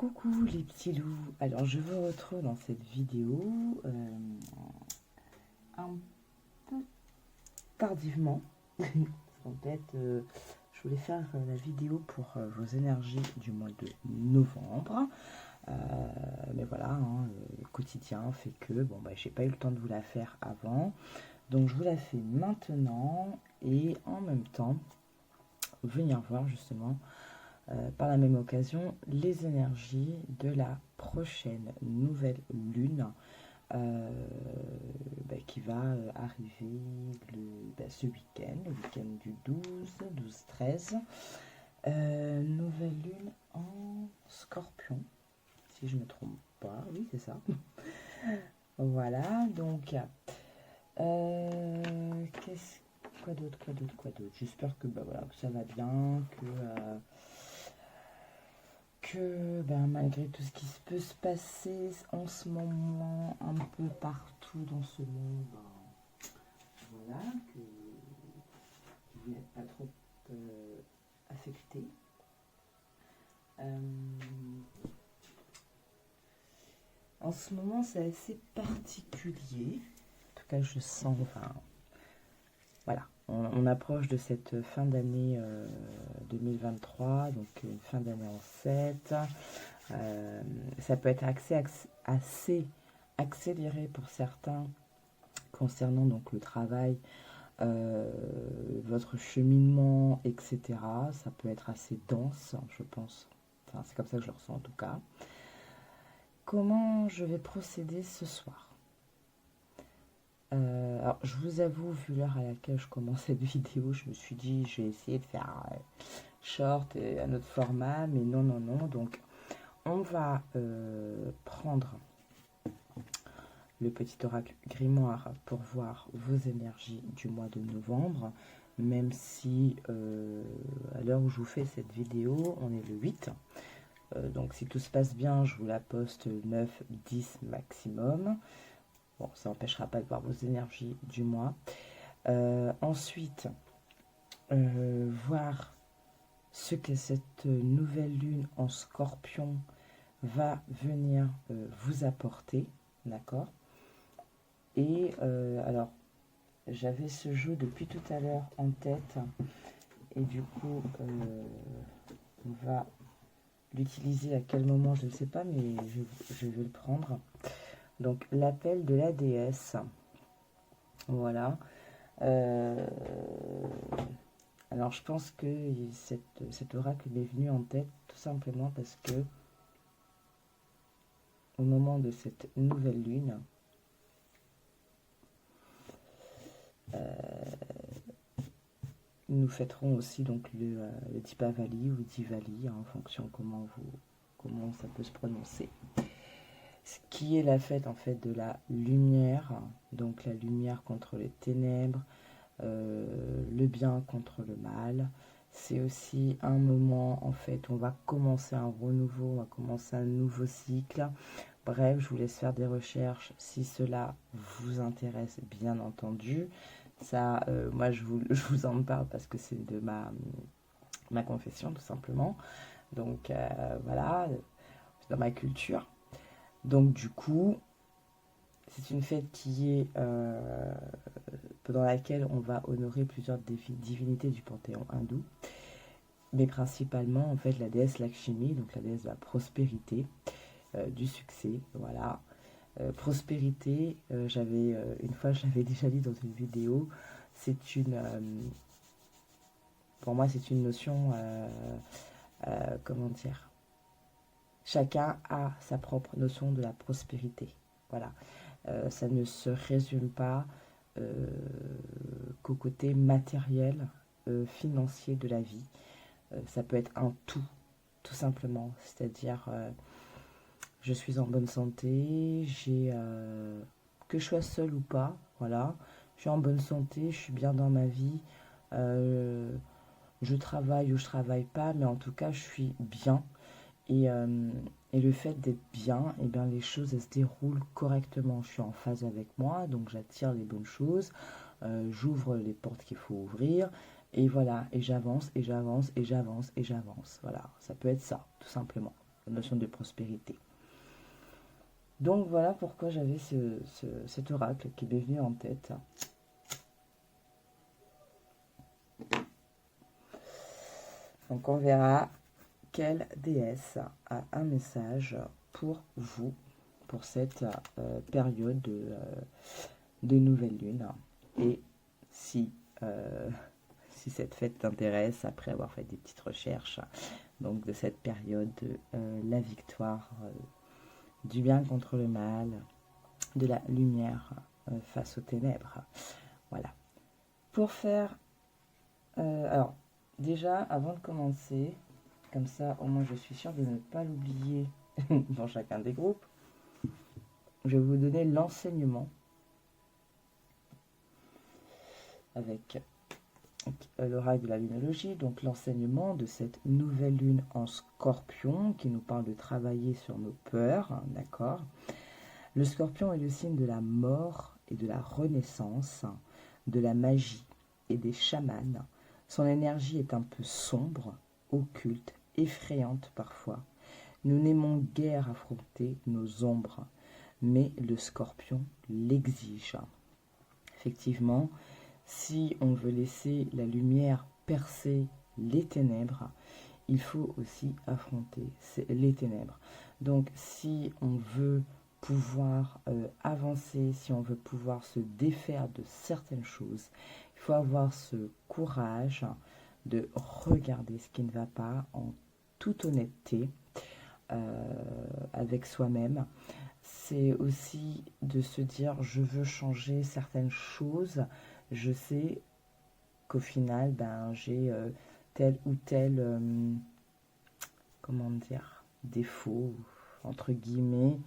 Coucou les petits loups, alors je vous retrouve dans cette vidéo un peu tardivement. En fait, je voulais faire la vidéo pour vos énergies du mois de novembre. Mais voilà, hein, le quotidien fait que bon, bah, j'ai pas eu le temps de vous la faire avant. Donc je vous la fais maintenant et en même temps venir voir justement par la même occasion les énergies de la prochaine nouvelle lune qui va arriver ce week-end, le week-end du 12-13. Nouvelle lune en scorpion, si je ne me trompe pas, oui c'est ça. Voilà, donc quoi d'autre, j'espère que, voilà, que ça va bien, que malgré tout ce qui peut se passer en ce moment un peu partout dans ce monde, voilà, que vous n'êtes pas trop affecté. En ce moment, c'est assez particulier. En tout cas, je sens, voilà, on approche de cette fin d'année 2023, donc une fin d'année en 7. Ça peut être assez accéléré pour certains concernant donc le travail, votre cheminement, etc. Ça peut être assez dense, je pense. Enfin, c'est comme ça que je le ressens en tout cas. Comment je vais procéder ce soir? Alors, je vous avoue, vu l'heure à laquelle je commence cette vidéo, je me suis dit, je vais essayer de faire short et un autre format, mais non. Donc, on va prendre le petit oracle grimoire pour voir vos énergies du mois de novembre, même si à l'heure où je vous fais cette vidéo, on est le 8. Donc, si tout se passe bien, je vous la poste 9-10 maximum. Bon, ça n'empêchera pas de voir vos énergies du mois. Ensuite, voir ce que cette nouvelle lune en scorpion va venir vous apporter, d'accord? Et alors, j'avais ce jeu depuis tout à l'heure en tête, et du coup, on va l'utiliser à quel moment, je ne sais pas, mais je vais le prendre. Donc, l'appel de la déesse. Voilà. Alors, je pense que cet oracle m'est venu en tête tout simplement parce que au moment de cette nouvelle lune, nous fêterons aussi donc le Deepavali ou Diwali, hein, en fonction comment ça peut se prononcer. Ce qui est la fête en fait de la lumière, donc la lumière contre les ténèbres, le bien contre le mal. C'est aussi un moment en fait où on va commencer un renouveau, on va commencer un nouveau cycle. Bref, je vous laisse faire des recherches si cela vous intéresse, bien entendu. Ça, moi je vous en parle parce que c'est de ma confession tout simplement. Donc voilà, c'est dans ma culture. Donc du coup, c'est une fête qui est pendant laquelle on va honorer plusieurs divinités du panthéon hindou, mais principalement en fait la déesse Lakshmi, donc la déesse de la prospérité, du succès, voilà. Prospérité, une fois je l'avais déjà dit dans une vidéo, pour moi c'est une notion, comment dire, chacun a sa propre notion de la prospérité, voilà. Ça ne se résume pas qu'au côté matériel, financier de la vie. Ça peut être un tout simplement. C'est-à-dire, je suis en bonne santé, que je sois seule ou pas, voilà. Je suis en bonne santé, je suis bien dans ma vie. Je travaille ou je travaille pas, mais en tout cas, je suis bien. Et le fait d'être bien, et bien les choses elles se déroulent correctement. Je suis en phase avec moi, donc j'attire les bonnes choses, j'ouvre les portes qu'il faut ouvrir, et voilà, et j'avance, et j'avance, et j'avance, et j'avance. Voilà, ça peut être ça, tout simplement. la notion de prospérité. Donc voilà pourquoi j'avais cet oracle qui m'est venu en tête. Donc on verra quelle déesse a un message pour vous, pour cette période de nouvelle lune. Et si, si cette fête t'intéresse, après avoir fait des petites recherches, donc de cette période, la victoire du bien contre le mal, de la lumière face aux ténèbres. Voilà. Pour faire... alors, déjà, avant de commencer, comme ça, au moins je suis sûre de ne pas l'oublier dans chacun des groupes, je vais vous donner l'enseignement avec l'oracle de la lunologie, donc l'enseignement de cette nouvelle lune en Scorpion qui nous parle de travailler sur nos peurs, hein, d'accord. Le Scorpion est le signe de la mort et de la renaissance, de la magie et des chamans. Son énergie est un peu sombre, occulte, effrayante parfois. Nous n'aimons guère affronter nos ombres, mais le Scorpion l'exige. Effectivement, si on veut laisser la lumière percer les ténèbres, il faut aussi affronter les ténèbres. Donc si on veut pouvoir avancer, si on veut pouvoir se défaire de certaines choses, il faut avoir ce courage de regarder ce qui ne va pas en toute honnêteté avec soi-même. C'est aussi de se dire je veux changer certaines choses, je sais qu'au final j'ai tel ou tel comment dire défaut entre guillemets,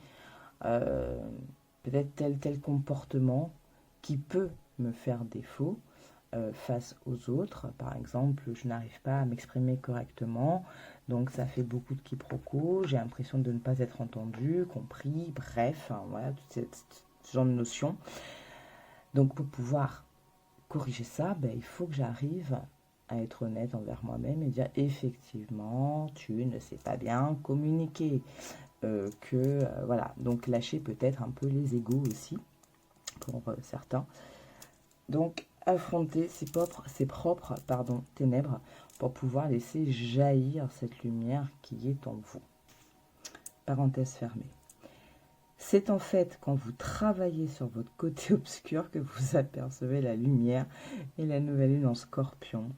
peut-être tel comportement qui peut me faire défaut face aux autres. Par exemple, je n'arrive pas à m'exprimer correctement, donc ça fait beaucoup de quiproquos, j'ai l'impression de ne pas être entendu, compris, bref, hein, voilà, ce genre de notions. Donc pour pouvoir corriger ça, il faut que j'arrive à être honnête envers moi-même et dire effectivement, tu ne sais pas bien communiquer. Voilà, donc lâcher peut-être un peu les égos aussi pour certains. Donc affronter ses propres ténèbres pour pouvoir laisser jaillir cette lumière qui est en vous. Parenthèse fermée. C'est en fait quand vous travaillez sur votre côté obscur que vous apercevez la lumière, et la nouvelle lune en Scorpion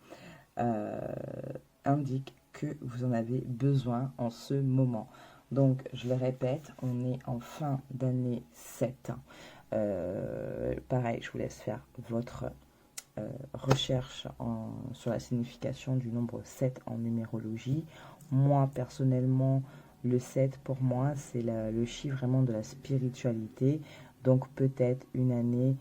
indique que vous en avez besoin en ce moment. Donc, je le répète, on est en fin d'année 7. Pareil, je vous laisse faire votre recherche sur la signification du nombre 7 en numérologie. Moi, personnellement, le 7, pour moi, c'est le chiffre vraiment de la spiritualité. Donc, peut-être une année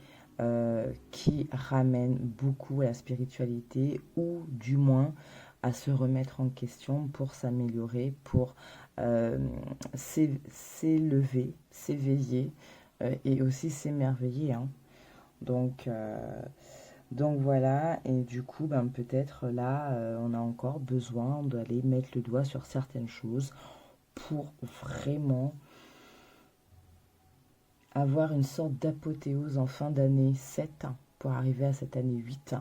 qui ramène beaucoup à la spiritualité, ou du moins à se remettre en question pour s'améliorer, pour s'élever, s'éveiller et aussi s'émerveiller. Hein. Donc voilà, et du coup, peut-être là, on a encore besoin d'aller mettre le doigt sur certaines choses pour vraiment avoir une sorte d'apothéose en fin d'année 7 pour arriver à cette année 8,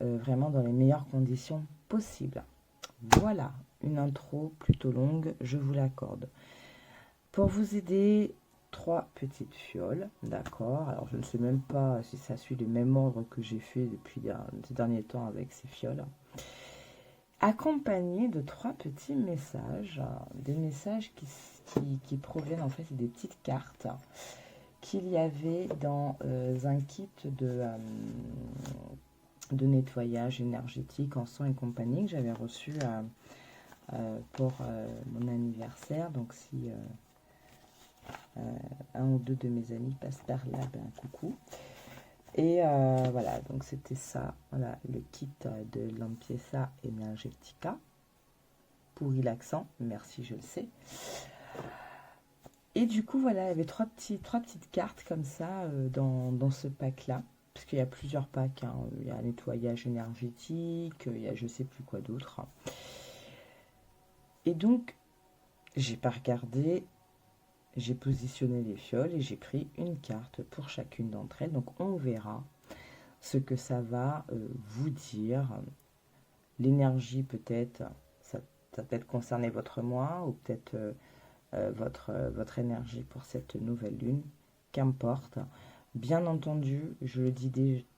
vraiment dans les meilleures conditions possibles. Voilà, une intro plutôt longue, je vous l'accorde. Pour vous aider, 3 petites fioles, d'accord. Alors je ne sais même pas si ça suit le même ordre que j'ai fait depuis ces derniers temps avec ces fioles. Accompagné de 3 petits messages, des messages qui proviennent en fait des petites cartes qu'il y avait dans un kit de nettoyage énergétique en sang et compagnie que j'avais reçu pour mon anniversaire. Donc si un ou deux de mes amis passent par là, coucou. Et voilà, donc c'était ça, voilà, le kit de Lampiesa Energetica. Pourri l'accent, merci, je le sais. Et du coup, voilà, il y avait trois petites cartes comme ça dans ce pack-là. Parce qu'il y a plusieurs packs, hein. Il y a nettoyage énergétique, il y a je sais plus quoi d'autre. Et donc, j'ai pas regardé, j'ai positionné les fioles et j'ai pris une carte pour chacune d'entre elles. Donc on verra ce que ça va vous dire. L'énergie peut-être, ça peut-être concerner votre moi ou peut-être votre énergie pour cette nouvelle lune, qu'importe. Bien entendu, je le dis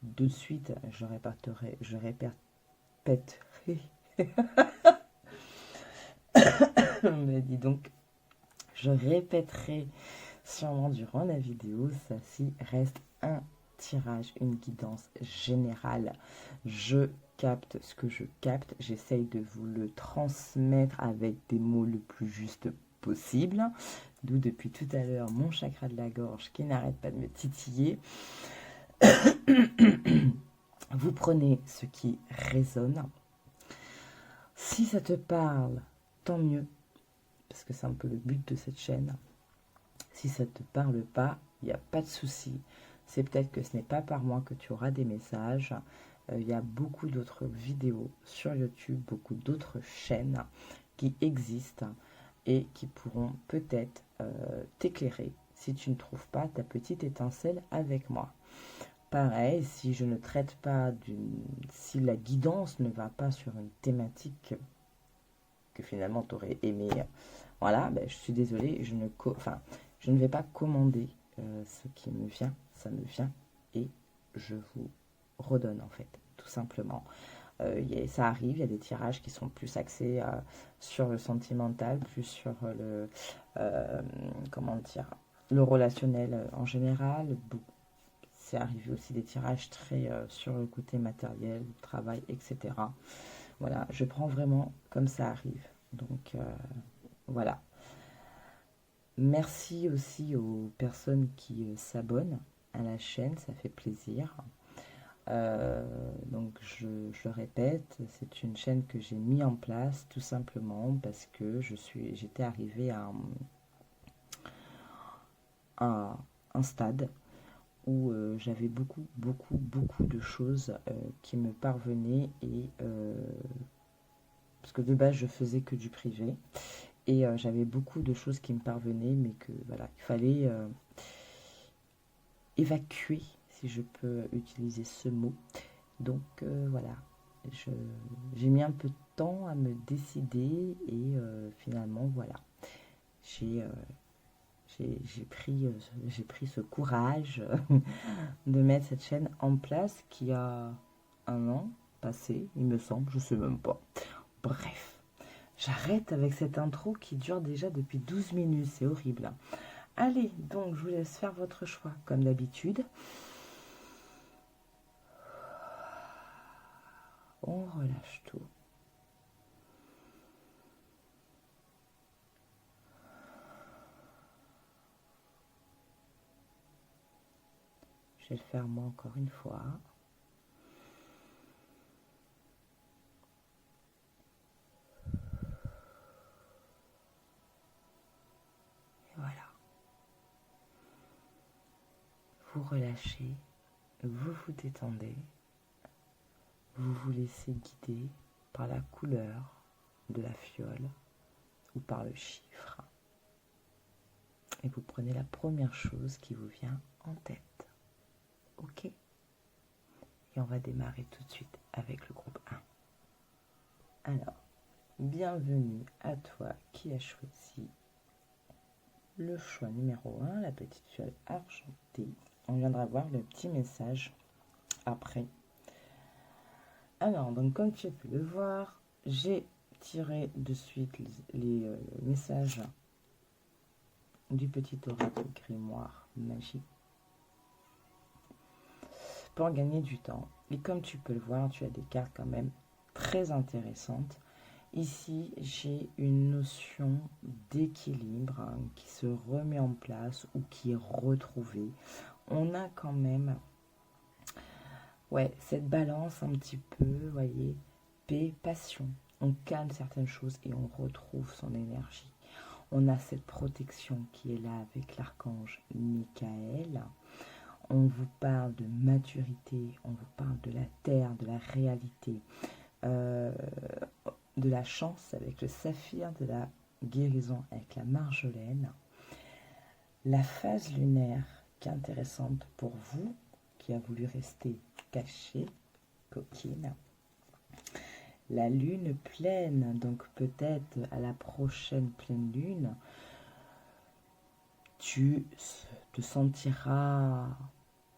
de suite, je répéterai, mais dis donc, je répéterai sûrement durant la vidéo, ça ci reste un tirage, une guidance générale. Je capte ce que je capte, j'essaye de vous le transmettre avec des mots le plus juste possible. D'où depuis tout à l'heure mon chakra de la gorge qui n'arrête pas de me titiller. Vous prenez ce qui résonne. Si ça te parle, tant mieux, parce que c'est un peu le but de cette chaîne. Si ça ne te parle pas, il n'y a pas de souci. C'est peut-être que ce n'est pas par moi que tu auras des messages. Il y a beaucoup d'autres vidéos sur YouTube, beaucoup d'autres chaînes qui existent et qui pourront peut-être t'éclairer si tu ne trouves pas ta petite étincelle avec moi. Pareil, si je ne traite pas si la guidance ne va pas sur une thématique que finalement tu aurais aimé, voilà, ben, je suis désolée, je ne vais pas commander ce qui me vient, ça me vient et je vous redonne en fait, tout simplement. Ça arrive, il y a des tirages qui sont plus axés sur le sentimental, plus sur comment dire, le relationnel en général. C'est arrivé aussi des tirages très sur le côté matériel, travail, etc. Voilà, je prends vraiment comme ça arrive. Donc voilà. Merci aussi aux personnes qui s'abonnent à la chaîne, ça fait plaisir. Donc je le répète, c'est une chaîne que j'ai mis en place tout simplement parce que j'étais arrivée à un stade où j'avais beaucoup de choses qui me parvenaient et parce que de base je faisais que du privé et j'avais beaucoup de choses qui me parvenaient mais que voilà, il fallait évacuer si je peux utiliser ce mot. Donc voilà, j'ai mis un peu de temps à me décider et finalement voilà, j'ai j'ai pris ce courage de mettre cette chaîne en place qui a un an passé, il me semble, je sais même pas. Bref, j'arrête avec cette intro qui dure déjà depuis 12 minutes, c'est horrible. Allez, donc je vous laisse faire votre choix comme d'habitude. On relâche tout. Je vais le faire moi encore une fois. Et voilà. Vous relâchez, vous vous détendez, vous vous laissez guider par la couleur de la fiole ou par le chiffre. Et vous prenez la première chose qui vous vient en tête. Ok? Et on va démarrer tout de suite avec le groupe 1. Alors, bienvenue à toi qui as choisi le choix numéro 1, la petite fiole argentée. On viendra voir le petit message après. Alors, donc comme tu as pu le voir, j'ai tiré de suite les messages du petit oracle grimoire magique pour gagner du temps. Et comme tu peux le voir, tu as des cartes quand même très intéressantes. Ici, j'ai une notion d'équilibre qui se remet en place ou qui est retrouvée. On a quand même cette balance un petit peu, voyez, paix, passion. On calme certaines choses et on retrouve son énergie. On a cette protection qui est là avec l'archange Michael. On vous parle de maturité, on vous parle de la terre, de la réalité, de la chance avec le saphir, de la guérison avec la marjolaine. La phase lunaire qui est intéressante pour vous, qui a voulu rester caché, coquine. La lune pleine, donc peut-être à la prochaine pleine lune, tu te sentiras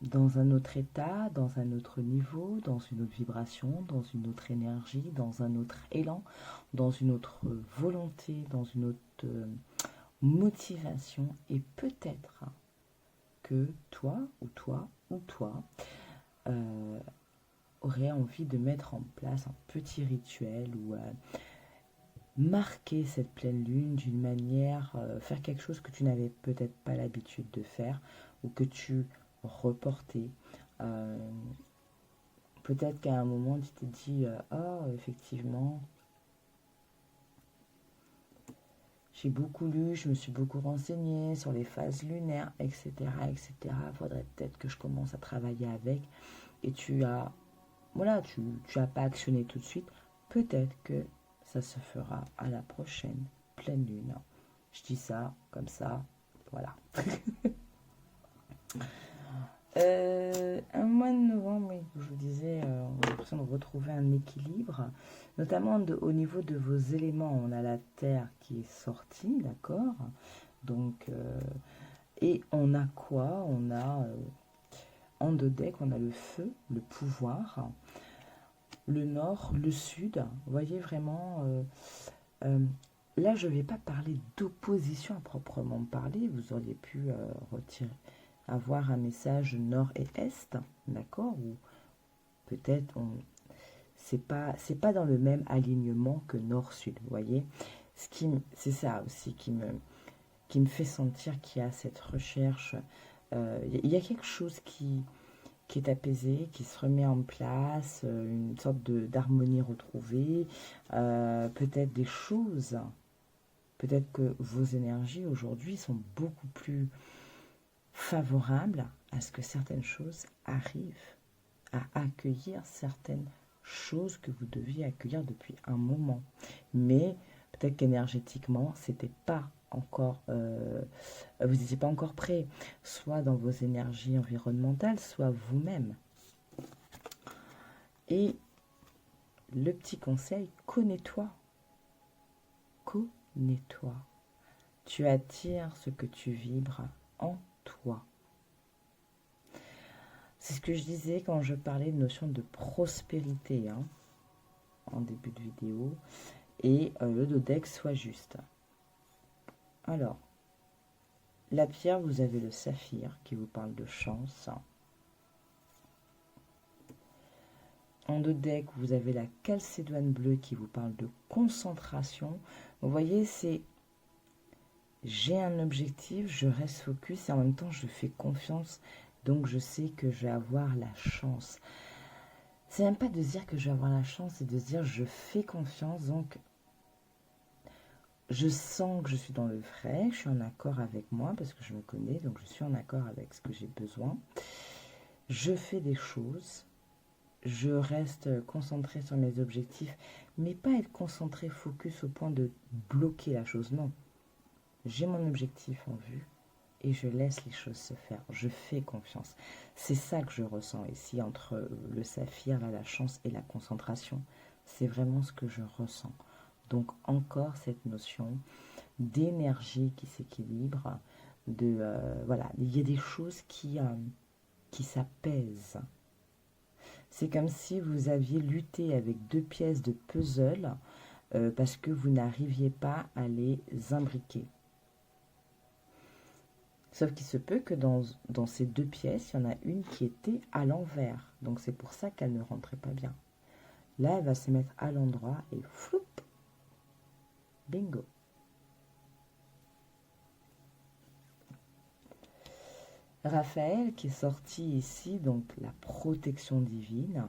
dans un autre état, dans un autre niveau, dans une autre vibration, dans une autre énergie, dans un autre élan, dans une autre volonté, dans une autre motivation. Et peut-être que toi aurais envie de mettre en place un petit rituel ou marquer cette pleine lune d'une manière, faire quelque chose que tu n'avais peut-être pas l'habitude de faire ou que tu reportais. Peut-être qu'à un moment tu t'es dit effectivement j'ai beaucoup lu, je me suis beaucoup renseignée sur les phases lunaires, etc. etc. Faudrait peut-être que je commence à travailler avec. Et tu as pas actionné tout de suite. Peut-être que ça se fera à la prochaine pleine lune. Je dis ça comme ça, voilà. Un mois de novembre, oui, je vous disais, on a l'impression de retrouver un équilibre, notamment au niveau de vos éléments. On a la terre qui est sortie, d'accord. Donc, et on a quoi? On a en deux decks, on a le feu, le pouvoir, le nord, le sud. Vous voyez vraiment. Là, je ne vais pas parler d'opposition à proprement parler. Vous auriez pu avoir un message nord et est, d'accord? Ou peut-être c'est pas dans le même alignement que nord-sud, vous voyez? C'est ça aussi qui me fait sentir qu'il y a cette recherche. Il y a quelque chose qui est apaisé, qui se remet en place, une sorte d'harmonie retrouvée, peut-être des choses. Peut-être que vos énergies aujourd'hui sont beaucoup plus favorables à ce que certaines choses arrivent, à accueillir certaines choses que vous deviez accueillir depuis un moment. Mais peut-être qu'énergétiquement, c'était pas encore, vous n'étiez pas encore prêt, soit dans vos énergies environnementales, soit vous-même. Et le petit conseil, connais-toi. Connais-toi. Tu attires ce que tu vibres en toi. C'est ce que je disais quand je parlais de notion de prospérité en début de vidéo. Et le dodex soit juste. Alors, la pierre, vous avez le saphir qui vous parle de chance. En dodex, vous avez la calcédoine bleue qui vous parle de concentration. Vous voyez, c'est j'ai un objectif, je reste focus et en même temps je fais confiance, donc je sais que je vais avoir la chance. C'est même pas de dire que je vais avoir la chance, c'est de se dire je fais confiance, donc je sens que je suis dans le vrai, je suis en accord avec moi parce que je me connais, donc je suis en accord avec ce que j'ai besoin. Je fais des choses, je reste concentré sur mes objectifs, mais pas être concentré, focus au point de bloquer la chose, non. J'ai mon objectif en vue et je laisse les choses se faire. Je fais confiance. C'est ça que je ressens ici entre le saphir, là, la chance et la concentration. C'est vraiment ce que je ressens. Donc encore cette notion d'énergie qui s'équilibre, voilà, il y a des choses qui s'apaisent. C'est comme si vous aviez lutté avec deux pièces de puzzle parce que vous n'arriviez pas à les imbriquer. Sauf qu'il se peut que dans ces deux pièces, il y en a une qui était à l'envers. Donc c'est pour ça qu'elle ne rentrait pas bien. Là, elle va se mettre à l'endroit et floup, bingo. Raphaël qui est sorti ici, donc la protection divine.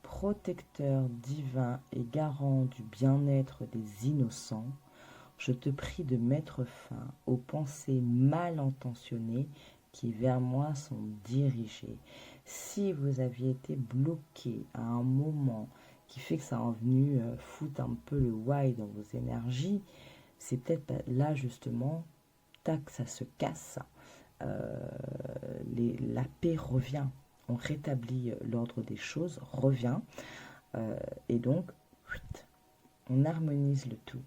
Protecteur divin et garant du bien-être des innocents. Je te prie de mettre fin aux pensées mal intentionnées qui vers moi sont dirigées. Si vous aviez été bloqué à un moment qui fait que ça a venu foutre un peu le why dans vos énergies, c'est peut-être là justement, tac, ça se casse, la paix revient, on rétablit l'ordre des choses, revient, et donc, on harmonise le tout.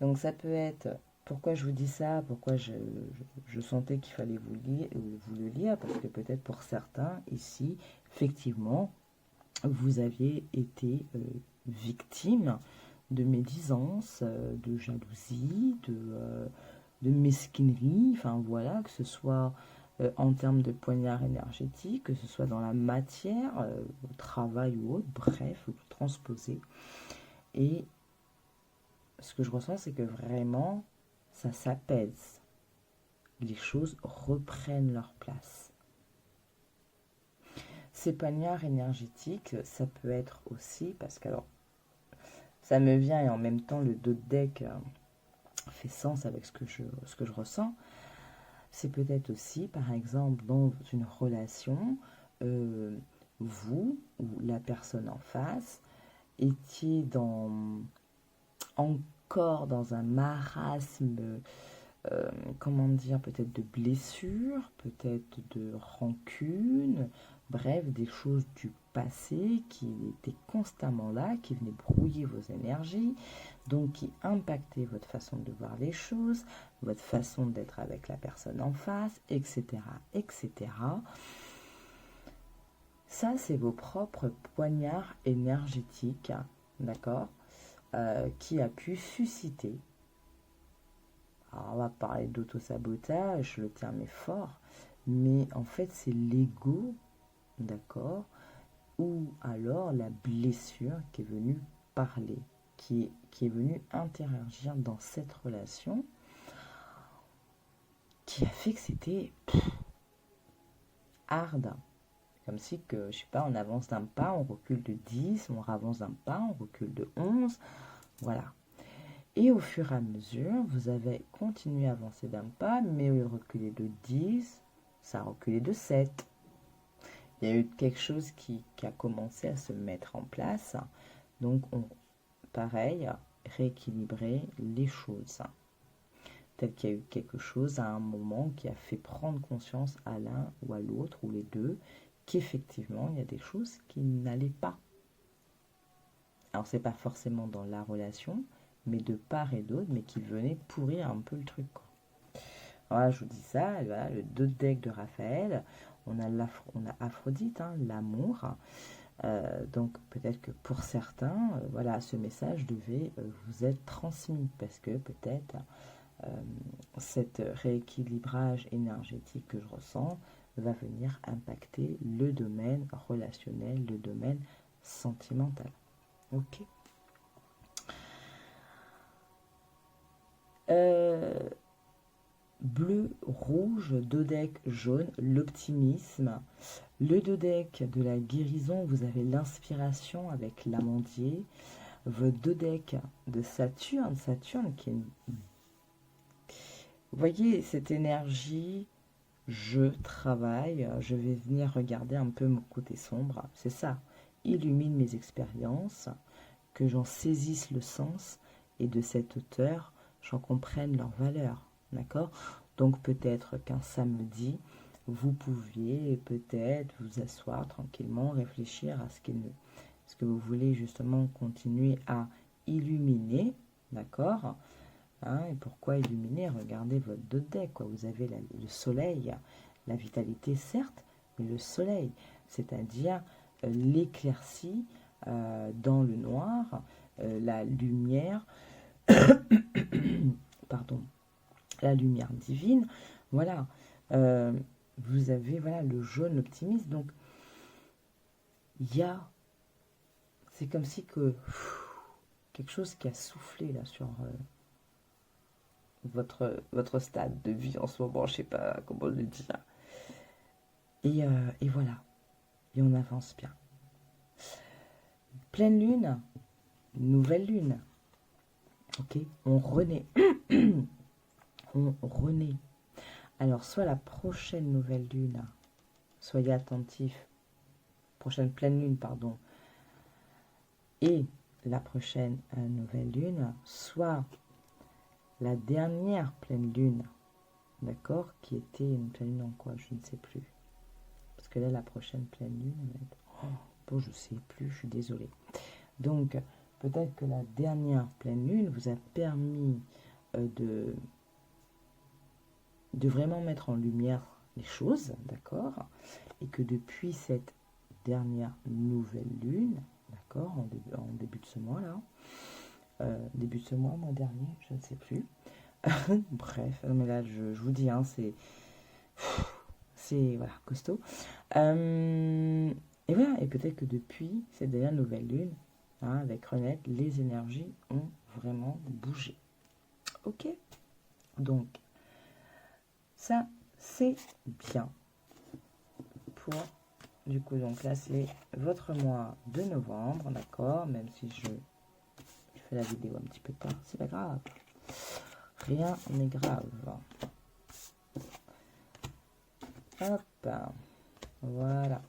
Donc ça peut être, pourquoi je vous dis ça, pourquoi je sentais qu'il fallait vous le lire, parce que peut-être pour certains, ici, effectivement, vous aviez été victime de médisance, de jalousie, de mesquinerie, enfin voilà, que ce soit en termes de poignard énergétique, que ce soit dans la matière, au travail ou autre, bref, vous transposez. Et ce que je ressens, c'est que vraiment, ça s'apaise. Les choses reprennent leur place. Ces poignards énergétiques, ça peut être aussi, parce que alors, ça me vient et en même temps le dos de deck fait sens avec ce que je ressens. C'est peut-être aussi, par exemple, dans une relation, vous ou la personne en face étiez encore dans un marasme, comment dire, peut-être de blessures, peut-être de rancune, bref, des choses du passé qui étaient constamment là, qui venaient brouiller vos énergies, donc qui impactaient votre façon de voir les choses, votre façon d'être avec la personne en face, etc., etc. Ça, c'est vos propres poignards énergétiques, d'accord, qui a pu susciter. Alors, on va parler d'auto-sabotage, le terme est fort, mais en fait, c'est l'ego, d'accord, ou alors la blessure qui est venue parler, qui est venue interagir dans cette relation, qui a fait que c'était hard. Comme si que, je sais pas, on avance d'un pas, on recule de 10, on avance d'un pas, on recule de 11, voilà. Et au fur et à mesure, vous avez continué à avancer d'un pas, mais au lieu de reculer de 10, ça a reculé de 7. Il y a eu quelque chose qui a commencé à se mettre en place. Donc, pareil, rééquilibrer les choses. Peut-être qu'il y a eu quelque chose à un moment qui a fait prendre conscience à l'un ou à l'autre, ou les deux, qu'effectivement, il y a des choses qui n'allaient pas. Alors, c'est pas forcément dans la relation, mais de part et d'autre, mais qui venaient pourrir un peu le truc, quoi. Voilà, je vous dis ça, voilà, le 2 deck de Raphaël, on a Aphrodite, hein, l'amour. Donc peut-être que pour certains, voilà, ce message devait vous être transmis, parce que peut-être cet rééquilibrage énergétique que je ressens va venir impacter le domaine relationnel, le domaine sentimental. Ok. Bleu, rouge, dodec, jaune, l'optimisme. Le dodec de la guérison, vous avez l'inspiration avec l'amandier. Votre dodec de Saturne qui est vous voyez cette énergie, je travaille, je vais venir regarder un peu mon côté sombre. C'est ça, illumine mes expériences, que j'en saisisse le sens et de cette hauteur, j'en comprenne leur valeur. D'accord? Donc peut-être qu'un samedi, vous pouviez peut-être vous asseoir tranquillement, réfléchir à ce que vous voulez justement continuer à illuminer. D'accord? Hein, et pourquoi illuminer? Regardez votre deck, quoi. Vous avez le soleil, la vitalité certes, mais le soleil, c'est-à-dire l'éclaircie dans le noir, la lumière, pardon, la lumière divine, voilà. Vous avez voilà le jaune, l'optimisme, donc c'est comme si que quelque chose qui a soufflé là sur votre stade de vie en ce moment, je sais pas comment le dire. Et voilà, et on avance bien. Pleine lune, nouvelle lune. Ok, on renaît. On renaît. Alors, soit la prochaine nouvelle lune, soyez attentifs, prochaine pleine lune, pardon, et la prochaine nouvelle lune, soit la dernière pleine lune, d'accord, qui était une pleine lune en quoi, je ne sais plus. Parce que là, la prochaine pleine lune, elle va être... Oh, bon, je ne sais plus, je suis désolée. Donc, peut-être que la dernière pleine lune vous a permis de vraiment mettre en lumière les choses, d'accord, et que depuis cette dernière nouvelle lune, d'accord, en début de ce mois-là, début de ce mois dernier, je ne sais plus, bref, mais là, je vous dis, hein, c'est voilà, costaud. Et voilà, et peut-être que depuis cette dernière nouvelle lune, hein, avec Renette, les énergies ont vraiment bougé. Ok, donc ça c'est bien pour du coup, donc là c'est votre mois de novembre, d'accord, même si je fais la vidéo un petit peu tard, c'est pas grave, rien n'est grave. Hop, voilà.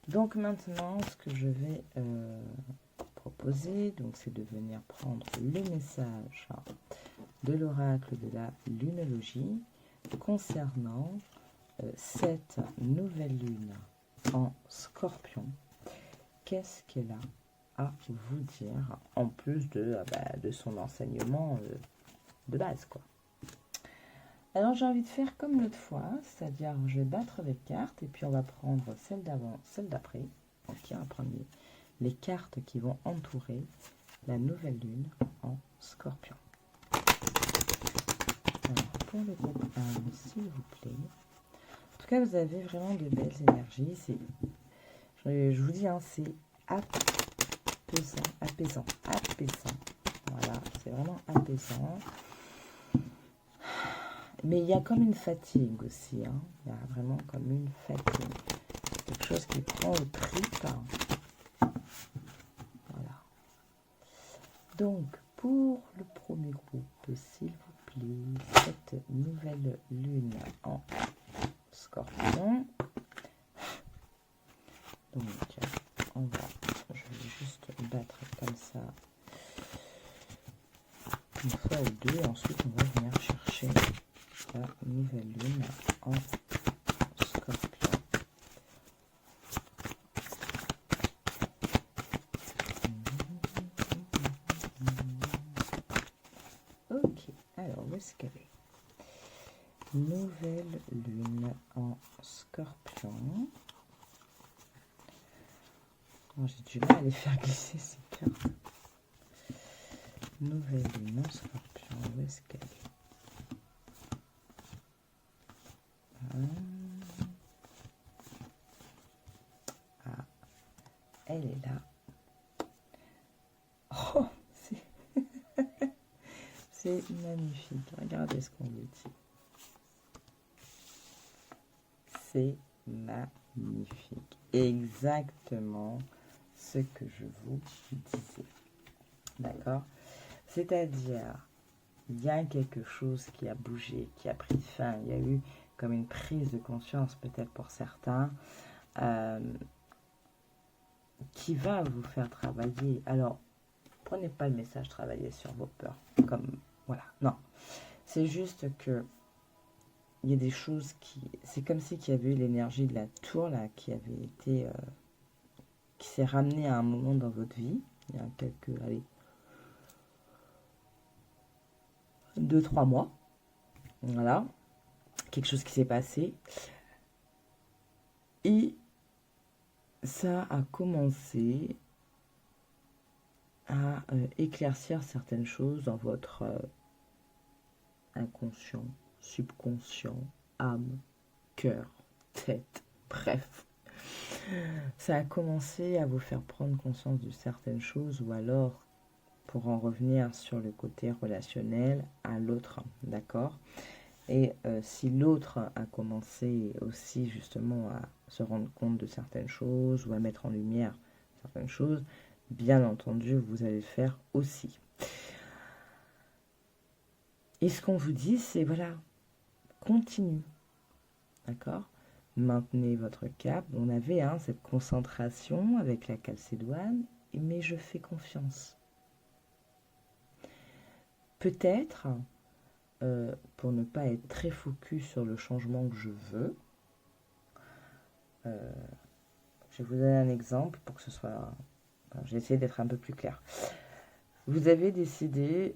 Donc maintenant, ce que je vais proposer, donc c'est de venir prendre le message de l'oracle de la lunologie concernant cette nouvelle lune en Scorpion. Qu'est-ce qu'elle a à vous dire en plus de son enseignement de base, quoi. Alors j'ai envie de faire comme l'autre fois, c'est-à-dire je vais battre les cartes et puis on va prendre celle d'avant, celle d'après. Donc on va prendre les cartes qui vont entourer la nouvelle lune en Scorpion. Alors pour le groupe 1, s'il vous plaît. En tout cas, vous avez vraiment de belles énergies. Je vous dis, hein, c'est apaisant. Voilà, c'est vraiment apaisant. Mais il y a comme une fatigue aussi, hein. Il y a vraiment comme une fatigue. Quelque chose qui prend au tripes. Voilà. Donc, pour le premier groupe, s'il vous plaît, cette nouvelle lune en Scorpion. Donc, je vais juste battre comme ça une fois ou deux. Ensuite, on va venir chercher la nouvelle lune en Scorpion. Ok, alors où est-ce qu'elle est? Nouvelle lune en Scorpion. Oh, j'ai du mal à les faire glisser ces cartes. Nouvelle lune en Scorpion, où est-ce qu'elle est? Ah, elle est là. Oh, c'est magnifique. Regardez ce qu'on lui dit. C'est magnifique. Exactement ce que je vous disais. D'accord? C'est-à-dire, il y a quelque chose qui a bougé, qui a pris fin. Il y a eu comme une prise de conscience, peut-être pour certains, qui va vous faire travailler. Alors, prenez pas le message travailler sur vos peurs. Comme, voilà, non. C'est juste que il y a des choses qui... C'est comme si qu'il y avait eu l'énergie de la tour, là, qui avait été... qui s'est ramenée à un moment dans votre vie. Il y a quelques... Allez... 2-3 mois. Voilà. Quelque chose qui s'est passé. Et ça a commencé à éclaircir certaines choses dans votre inconscient, subconscient, âme, cœur, tête, bref. Ça a commencé à vous faire prendre conscience de certaines choses ou alors, pour en revenir sur le côté relationnel, à l'autre, d'accord? Et si l'autre a commencé aussi justement à se rendre compte de certaines choses ou à mettre en lumière certaines choses, bien entendu, vous allez le faire aussi. Et ce qu'on vous dit, c'est voilà, continue, d'accord? maintenez votre cap. On avait cette concentration avec la calcédoine, mais je fais confiance. Peut-être, pour ne pas être très focus sur le changement que je veux, je vais vous donner un exemple pour que ce soit... J'ai essayé d'être un peu plus clair. Vous avez décidé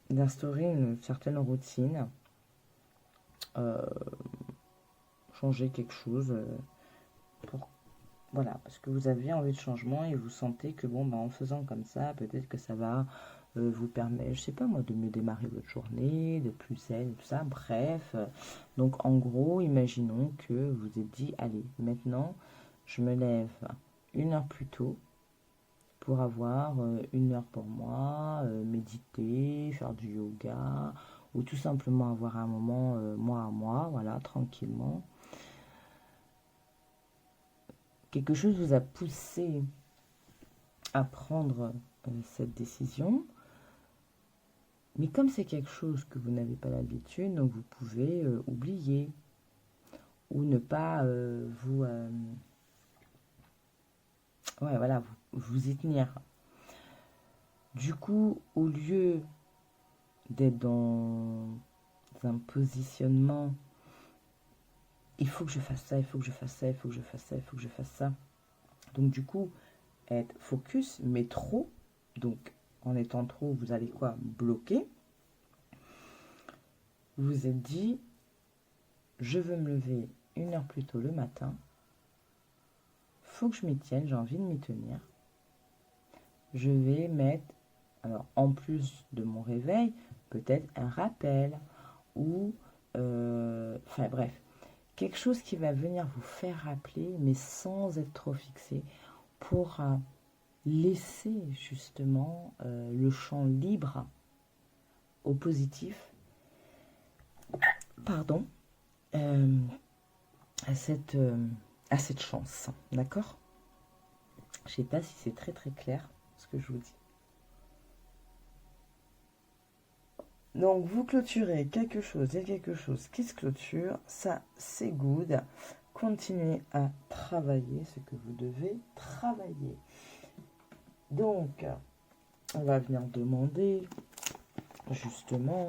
d'instaurer une certaine routine, changer quelque chose, voilà, parce que vous avez envie de changement et vous sentez que bon, en faisant comme ça, peut-être que ça va vous permettre, je sais pas moi, de mieux démarrer votre journée, de plus zen, tout ça, bref. Donc en gros, imaginons que vous êtes dit, allez, maintenant, je me lève 1 heure plus tôt pour avoir 1 heure pour moi, méditer, faire du yoga, ou tout simplement avoir un moment moi à moi, voilà, tranquillement. Quelque chose vous a poussé à prendre cette décision, mais comme c'est quelque chose que vous n'avez pas l'habitude, donc vous pouvez oublier ou ne pas vous y tenir. Du coup, au lieu d'être dans un positionnement, il faut que je fasse ça, il faut que je fasse ça, il faut que je fasse ça, il faut que je fasse ça. Donc du coup, être focus, mais trop. Donc en étant trop, vous allez quoi? Bloquer. Vous vous êtes dit, je veux me lever 1 heure plus tôt le matin. Faut que je m'y tienne, j'ai envie de m'y tenir. Je vais mettre, alors en plus de mon réveil, peut-être un rappel ou, enfin bref, quelque chose qui va venir vous faire rappeler, mais sans être trop fixé, pour laisser justement le champ libre au positif, pardon, à cette chance, d'accord? Je sais pas si c'est très très clair ce que je vous dis. Donc vous clôturez quelque chose, il y a quelque chose qui se clôture, ça c'est good. Continuez à travailler ce que vous devez travailler. Donc, on va venir demander, justement,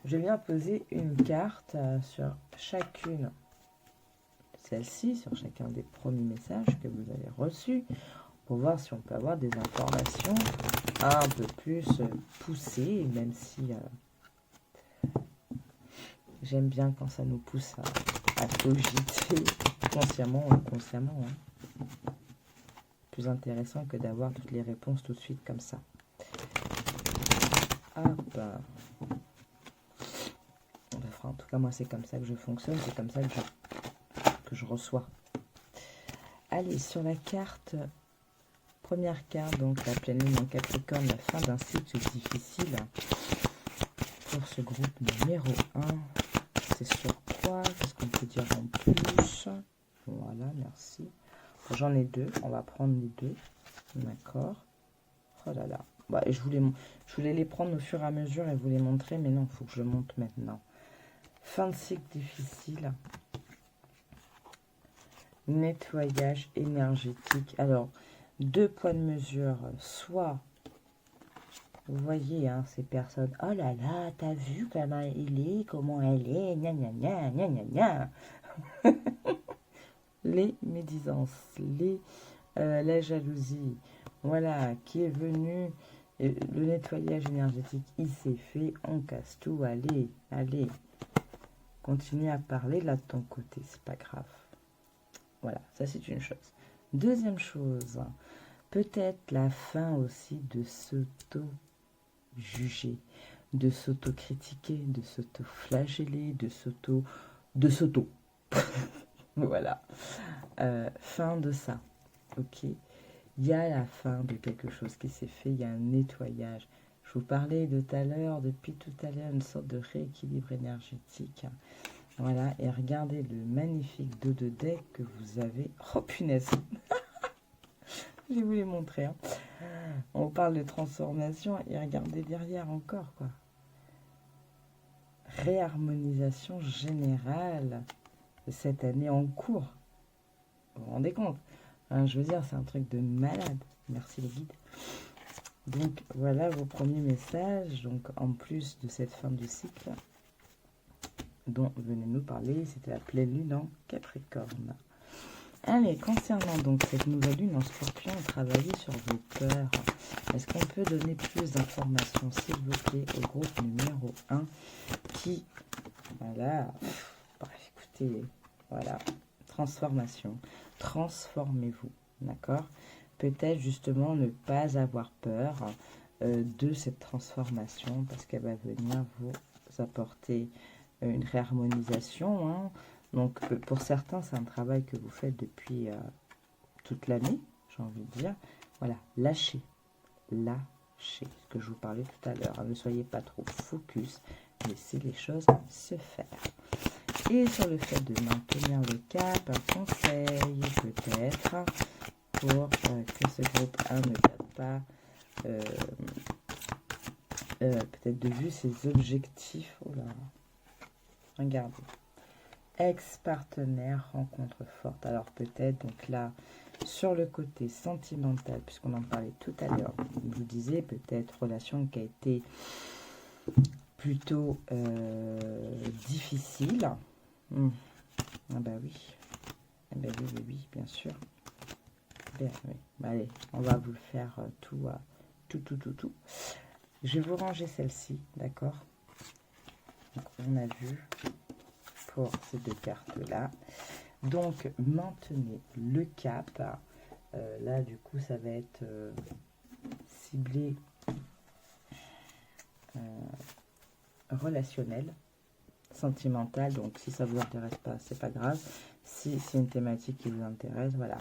je viens poser une carte sur chacune, celle-ci, sur chacun des premiers messages que vous avez reçus, pour voir si on peut avoir des informations un peu plus poussées, même si j'aime bien quand ça nous pousse à cogiter, consciemment ou inconsciemment. Plus intéressant que d'avoir toutes les réponses tout de suite comme ça. Hop. Enfin, en tout cas, moi, c'est comme ça que je fonctionne, c'est comme ça que je reçois. Allez, sur la carte, première carte, donc la pleine lune en Capricorne, la fin d'un cycle difficile. Pour ce groupe numéro 1, c'est sur quoi? Qu'est-ce qu'on peut dire en plus? Voilà, merci. J'en ai 2, on va prendre les 2. D'accord. Oh là là. Bah, je voulais les prendre au fur et à mesure et vous les montrer, mais non, il faut que je monte maintenant. Fin de cycle difficile. Nettoyage énergétique. Alors, 2 points de mesure. Soit, vous voyez, ces personnes, oh là là, t'as vu comment il est, comment elle est, gna gna gna, gna gna gna. Les médisances, la jalousie, voilà, qui est venu, le nettoyage énergétique, il s'est fait, on casse tout, allez, allez, continue à parler là de ton côté, c'est pas grave. Voilà, ça c'est une chose. Deuxième chose, peut-être la fin aussi de s'auto-juger, de s'auto-critiquer, de s'auto-flageller, de s'auto... Voilà. Fin de ça. Ok. Il y a la fin de quelque chose qui s'est fait. Il y a un nettoyage. Je vous parlais de tout à l'heure, depuis tout à l'heure, une sorte de rééquilibre énergétique. Voilà. Et regardez le magnifique dos de deck que vous avez. Oh punaise. Je vais vous les montrer. On parle de transformation et regardez derrière encore, quoi. Réharmonisation générale. cette année en cours. Vous vous rendez compte, hein, je veux dire, c'est un truc de malade. Merci les guides. Donc voilà vos premiers messages. Donc en plus de cette fin du cycle dont venez nous parler, c'était la pleine lune en Capricorne. Allez, concernant donc cette nouvelle lune en Scorpion, travaillez sur vos peurs. Est-ce qu'on peut donner plus d'informations, s'il vous plaît, au groupe numéro 1 qui, voilà, bref, écoutez, voilà, transformation, transformez-vous, d'accord? Peut-être justement ne pas avoir peur de cette transformation parce qu'elle va venir vous apporter une réharmonisation, hein. Donc, pour certains, c'est un travail que vous faites depuis toute l'année, j'ai envie de dire. Voilà, lâchez, ce que je vous parlais tout à l'heure. Hein. Ne soyez pas trop focus, laissez les choses se faire. Et sur le fait de maintenir le cap, un conseil peut-être pour que ce groupe 1 ne perde pas peut-être de vue ses objectifs. Oh là, regardez. Ex-partenaire, rencontre forte. Alors peut-être, donc là, sur le côté sentimental, puisqu'on en parlait tout à l'heure, je vous disais peut-être relation qui a été plutôt difficile. Ah bah oui. Ah bah oui, oui, oui, bien sûr. Bien, oui. Bah, allez, on va vous le faire tout. Je vais vous ranger celle-ci, d'accord? On a vu pour ces deux cartes-là. Donc, maintenez le cap. Là, du coup, ça va être ciblé relationnel, sentimental. Donc, si ça ne vous intéresse pas, c'est pas grave. Si c'est une thématique qui vous intéresse, voilà.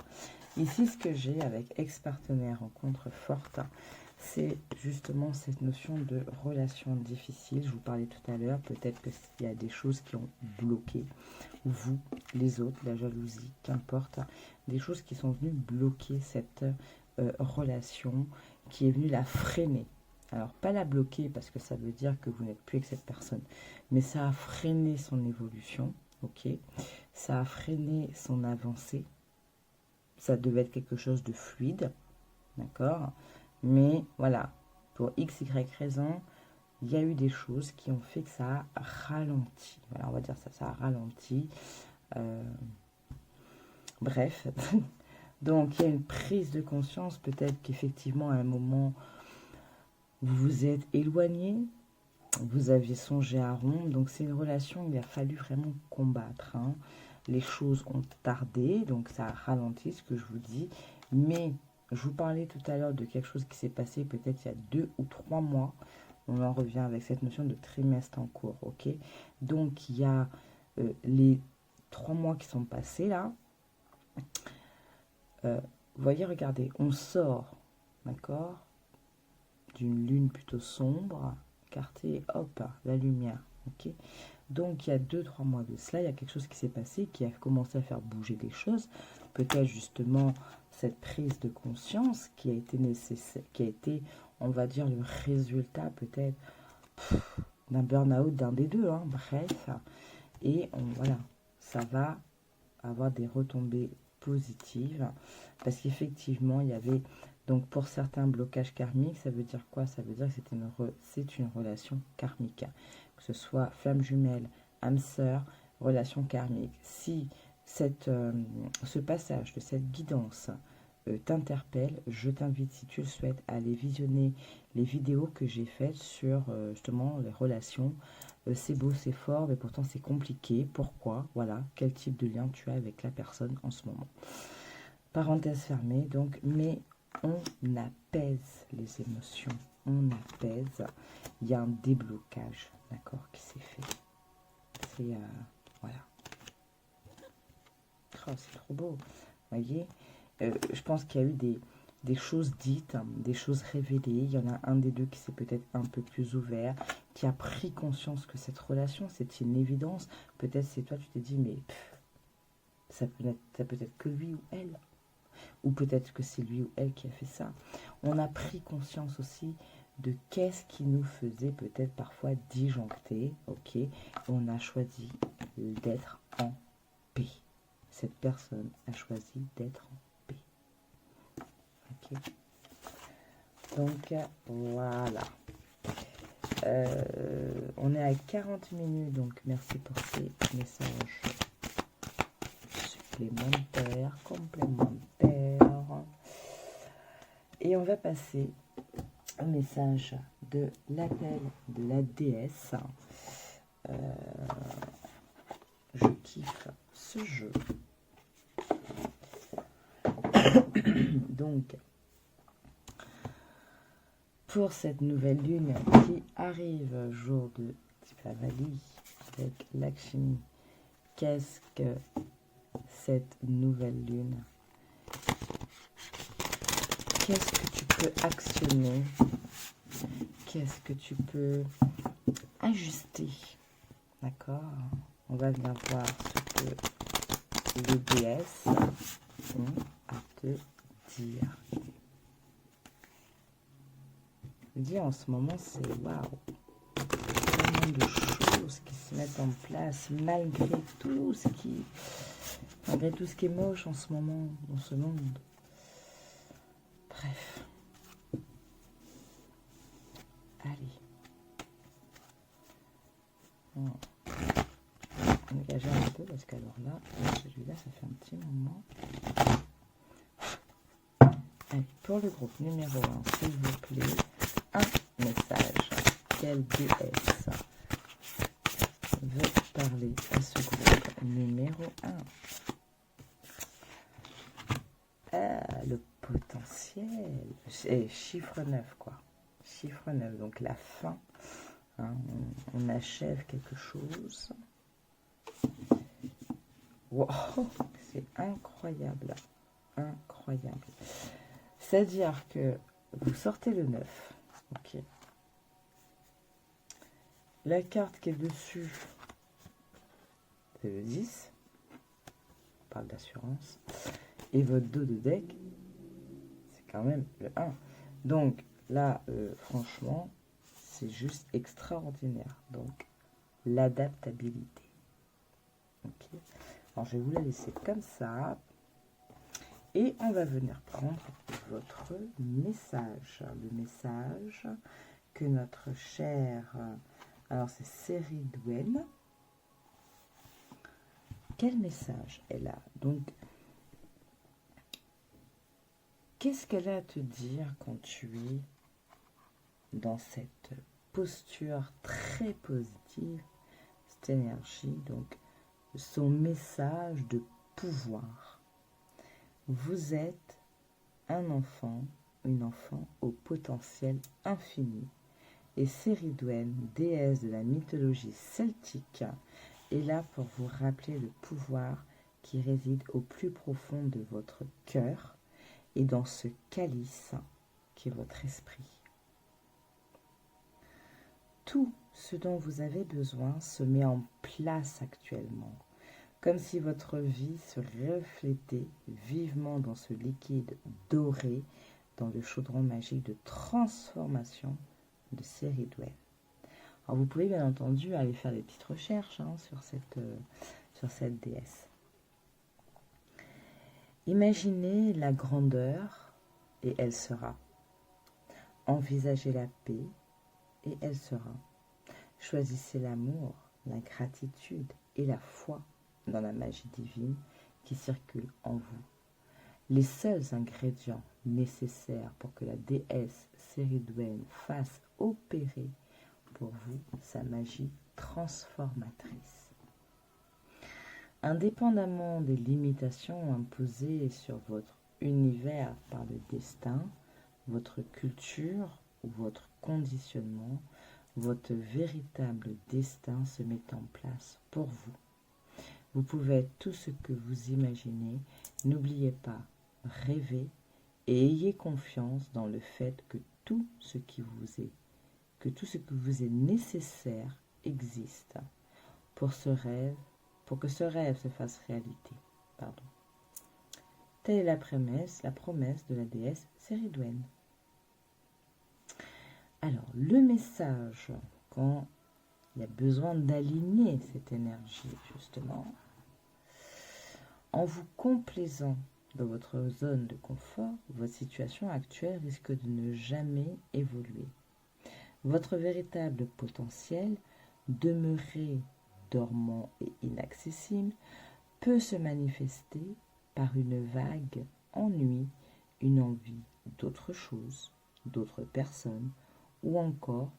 Ici, ce que j'ai avec ex-partenaire, rencontre forte, c'est justement cette notion de relation difficile. Je vous parlais tout à l'heure, peut-être qu'il y a des choses qui ont bloqué, vous, les autres, la jalousie, qu'importe, des choses qui sont venues bloquer cette relation, qui est venue la freiner. Alors, pas la bloquer parce que ça veut dire que vous n'êtes plus avec cette personne, mais ça a freiné son évolution, ok? Ça a freiné son avancée. Ça devait être quelque chose de fluide, d'accord? Mais voilà, pour x, y raison, il y a eu des choses qui ont fait que ça a ralenti. Voilà, on va dire ça, ça a ralenti. Bref, donc il y a une prise de conscience, peut-être qu'effectivement à un moment, vous vous êtes éloigné, vous aviez songé à rompre, donc c'est une relation où il a fallu vraiment combattre, hein. Les choses ont tardé, donc ça a ralenti, ce que je vous dis, mais je vous parlais tout à l'heure de quelque chose qui s'est passé peut-être il y a 2 ou 3 mois. On en revient avec cette notion de trimestre en cours, ok? Donc, il y a les 3 mois qui sont passés là. Vous voyez, regardez, on sort, d'accord, d'une lune plutôt sombre, quartier, hop, la lumière, ok? Donc, il y a 2-3 mois de cela, il y a quelque chose qui s'est passé, qui a commencé à faire bouger des choses. Peut-être justement cette prise de conscience qui a été nécessaire, qui a été, on va dire, le résultat peut-être d'un burn-out d'un des deux, hein, bref. Et voilà, ça va avoir des retombées positives parce qu'effectivement, il y avait, donc pour certains blocages karmiques, ça veut dire quoi? Ça veut dire que c'est une relation karmique, que ce soit flamme jumelle, âme sœur, relation karmique. Si ce passage de cette guidance t'interpelle, je t'invite, si tu le souhaites, à aller visionner les vidéos que j'ai faites sur justement les relations. C'est beau, c'est fort, mais pourtant c'est compliqué. Pourquoi? Voilà, quel type de lien tu as avec la personne en ce moment. Parenthèse fermée, donc, mais on apaise les émotions, on apaise. Il y a un déblocage, d'accord, qui s'est fait. C'est, voilà. Oh, c'est trop beau, voyez. Je pense qu'il y a eu des choses dites, hein, des choses révélées. Il y en a un des deux qui s'est peut-être un peu plus ouvert, qui a pris conscience que cette relation, c'est une évidence. Peut-être c'est toi, tu t'es dit, mais ça peut être que lui ou elle. Ou peut-être que c'est lui ou elle qui a fait ça. On a pris conscience aussi de qu'est-ce qui nous faisait peut-être parfois disjoncter, ok? On a choisi d'être en paix. Cette personne a choisi d'être en paix. Ok. Donc, voilà. On est à 40 minutes, donc merci pour ces messages supplémentaires, complémentaires. Et on va passer au message de l'appel de la déesse. Je kiffe ce jeu. Donc, pour cette nouvelle lune qui arrive jour de Deepavali avec Lakshmi, qu'est-ce que cette nouvelle lune? Qu'est-ce que tu peux actionner? Qu'est-ce que tu peux ajuster? D'accord? On va bien voir ce que les déesses ont à te dire. Je dis en ce moment, c'est waouh! Tellement de choses qui se mettent en place malgré tout ce qui est moche en ce moment dans ce monde. Bref. Allez. On va engager un peu parce qu'alors là, celui-là, ça fait un petit moment. Allez, pour le groupe numéro 1, s'il vous plaît, un message. Quelle déesse veut parler à ce groupe numéro 1? Le potentiel. Et chiffre 9, quoi. Chiffre 9, donc la fin. Hein, on achève quelque chose. Wow, c'est incroyable. Incroyable. C'est-à-dire que vous sortez le 9. Ok. La carte qui est dessus, c'est le 10. On parle d'assurance. Et votre dos de deck, c'est quand même le 1. Donc là, franchement, c'est juste extraordinaire. Donc, l'adaptabilité. Ok. Alors, je vais vous la laisser comme ça. Et on va venir prendre votre message. Le message que notre chère... Alors, c'est Ceridwen. Quel message elle a? Donc, qu'est-ce qu'elle a à te dire quand tu es dans cette posture très positive, cette énergie, donc son message de pouvoir? Vous êtes un enfant, une enfant au potentiel infini. Et Ceridwen, déesse de la mythologie celtique, est là pour vous rappeler le pouvoir qui réside au plus profond de votre cœur et dans ce calice qui est votre esprit. Tout ce dont vous avez besoin se met en place actuellement, comme si votre vie se reflétait vivement dans ce liquide doré, dans le chaudron magique de transformation de Ceridwen. Alors vous pouvez bien entendu aller faire des petites recherches sur cette déesse. Imaginez la grandeur et elle sera. Envisagez la paix et elle sera. Choisissez l'amour, la gratitude et la foi dans la magie divine qui circule en vous. Les seuls ingrédients nécessaires pour que la déesse Ceridwen fasse opérer pour vous sa magie transformatrice. Indépendamment des limitations imposées sur votre univers par le destin, votre culture ou votre conditionnement, votre véritable destin se met en place pour vous. Vous pouvez être tout ce que vous imaginez. N'oubliez pas, rêvez et ayez confiance dans le fait que tout ce qui vous est nécessaire existe pour que ce rêve se fasse réalité. Telle est la promesse de la déesse Ceridwen. Alors, le message, quand il y a besoin d'aligner cette énergie, justement, En vous complaisant dans votre zone de confort, votre situation actuelle risque de ne jamais évoluer. Votre véritable potentiel, demeuré dormant et inaccessible, peut se manifester par une vague ennui, une envie d'autre chose, d'autres personnes, ou encore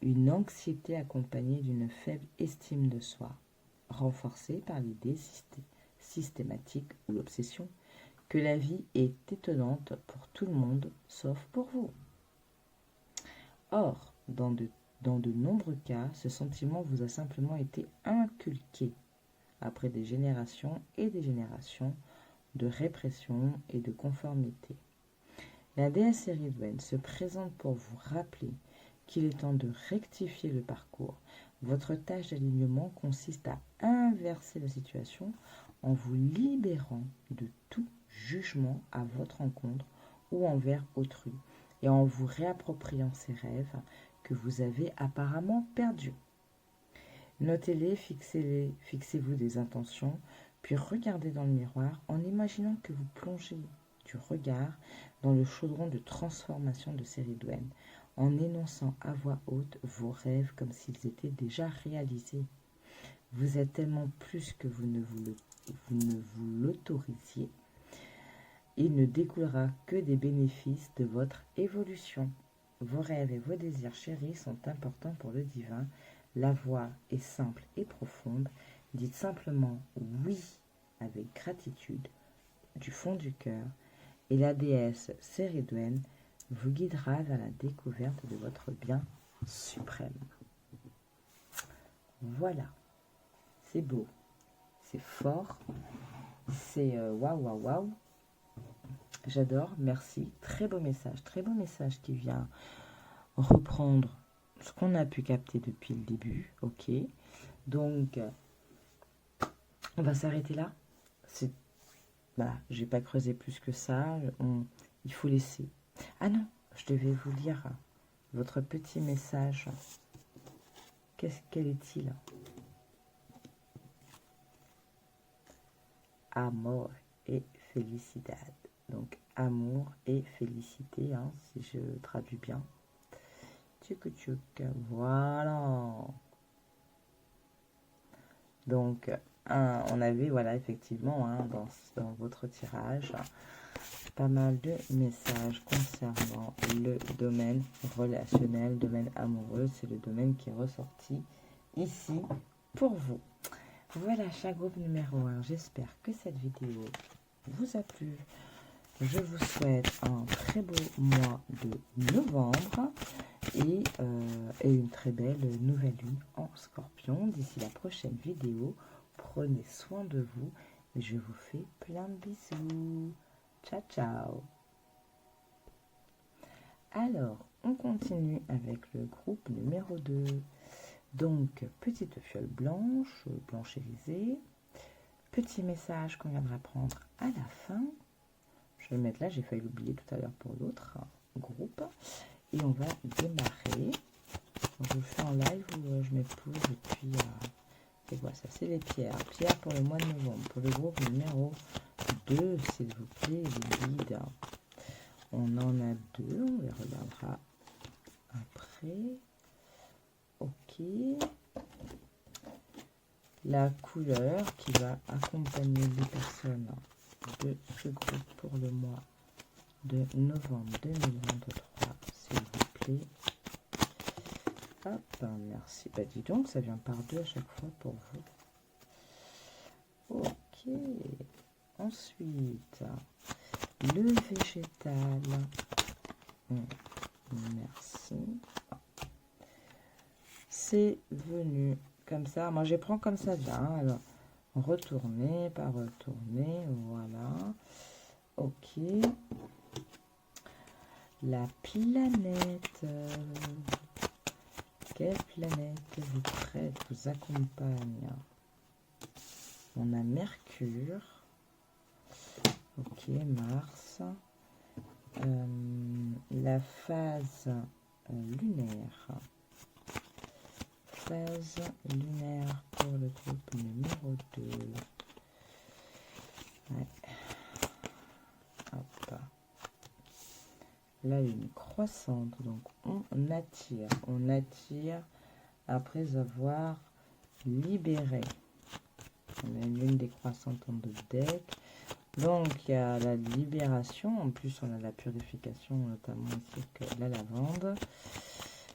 une anxiété accompagnée d'une faible estime de soi, renforcée par l'idée systématique ou l'obsession que la vie est étonnante pour tout le monde sauf pour vous. Or, dans de nombreux cas, ce sentiment vous a simplement été inculqué après des générations et des générations de répression et de conformité. La déesse Eridwen se présente pour vous rappeler qu'il est temps de rectifier le parcours. Votre tâche d'alignement consiste à inverser la situation en vous libérant de tout jugement à votre encontre ou envers autrui et en vous réappropriant ces rêves que vous avez apparemment perdus. Notez-les, fixez-vous des intentions, puis regardez dans le miroir en imaginant que vous plongez du regard dans le chaudron de transformation de Eridwen, en énonçant à voix haute vos rêves comme s'ils étaient déjà réalisés. Vous êtes tellement plus que vous ne vous l'autorisiez. Il ne découlera que des bénéfices de votre évolution. Vos rêves et vos désirs chéris sont importants pour le divin. La voix est simple et profonde. Dites simplement oui avec gratitude du fond du cœur et la déesse Eridwen vous guidera vers la découverte de votre bien suprême. Voilà, c'est beau, c'est fort, c'est waouh waouh waouh. J'adore, merci, très beau message qui vient reprendre ce qu'on a pu capter depuis le début, ok. Donc, on va s'arrêter là. Voilà, je vais pas creuser plus que ça. Il faut laisser. Ah non, je devais vous lire votre petit message. Quel est-il? Amor et felicidad. Donc, amour et félicité, hein, si je traduis bien. Tchouk, voilà. Donc, on avait, voilà, effectivement, hein, dans votre tirage, pas mal de messages concernant le domaine relationnel, domaine amoureux. C'est le domaine qui est ressorti ici pour vous. Voilà, chat groupe numéro 1. J'espère que cette vidéo vous a plu. Je vous souhaite un très beau mois de novembre et une très belle nouvelle lune en scorpion. D'ici la prochaine vidéo, prenez soin de vous et je vous fais plein de bisous. Ciao, ciao. Alors, on continue avec le groupe numéro 2. Donc, petite fiole blanche, blanchérisée. Petit message qu'on viendra prendre à la fin. Je vais le mettre là, j'ai failli l'oublier tout à l'heure pour l'autre groupe. Et on va démarrer. Je le fais en live ou je m'épouve et puis... et voilà, ça c'est les pierres. Pierres pour le mois de novembre. Pour le groupe numéro 2, s'il vous plaît, les guides. On en a 2, on les regardera après. Ok. La couleur qui va accompagner les personnes de ce groupe pour le mois de novembre 2023, s'il vous plaît. Hop, merci. Bah dis donc, ça vient par 2 à chaque fois pour vous. Ok. Ensuite, le végétal. Merci. C'est venu comme ça. Moi, je prends comme ça vient. Alors, retourner, pas retourner. Voilà. Ok. La planète. Quelle planète vous prête, vous accompagne? On a Mercure. Ok, Mars. La phase lunaire. Phase lunaire pour le groupe numéro 2. Ouais. Hop. La lune croissante, donc on attire après avoir libéré. On a une lune décroissante en 2 decks. Donc, il y a la libération. En plus, on a la purification, notamment ici avec la lavande.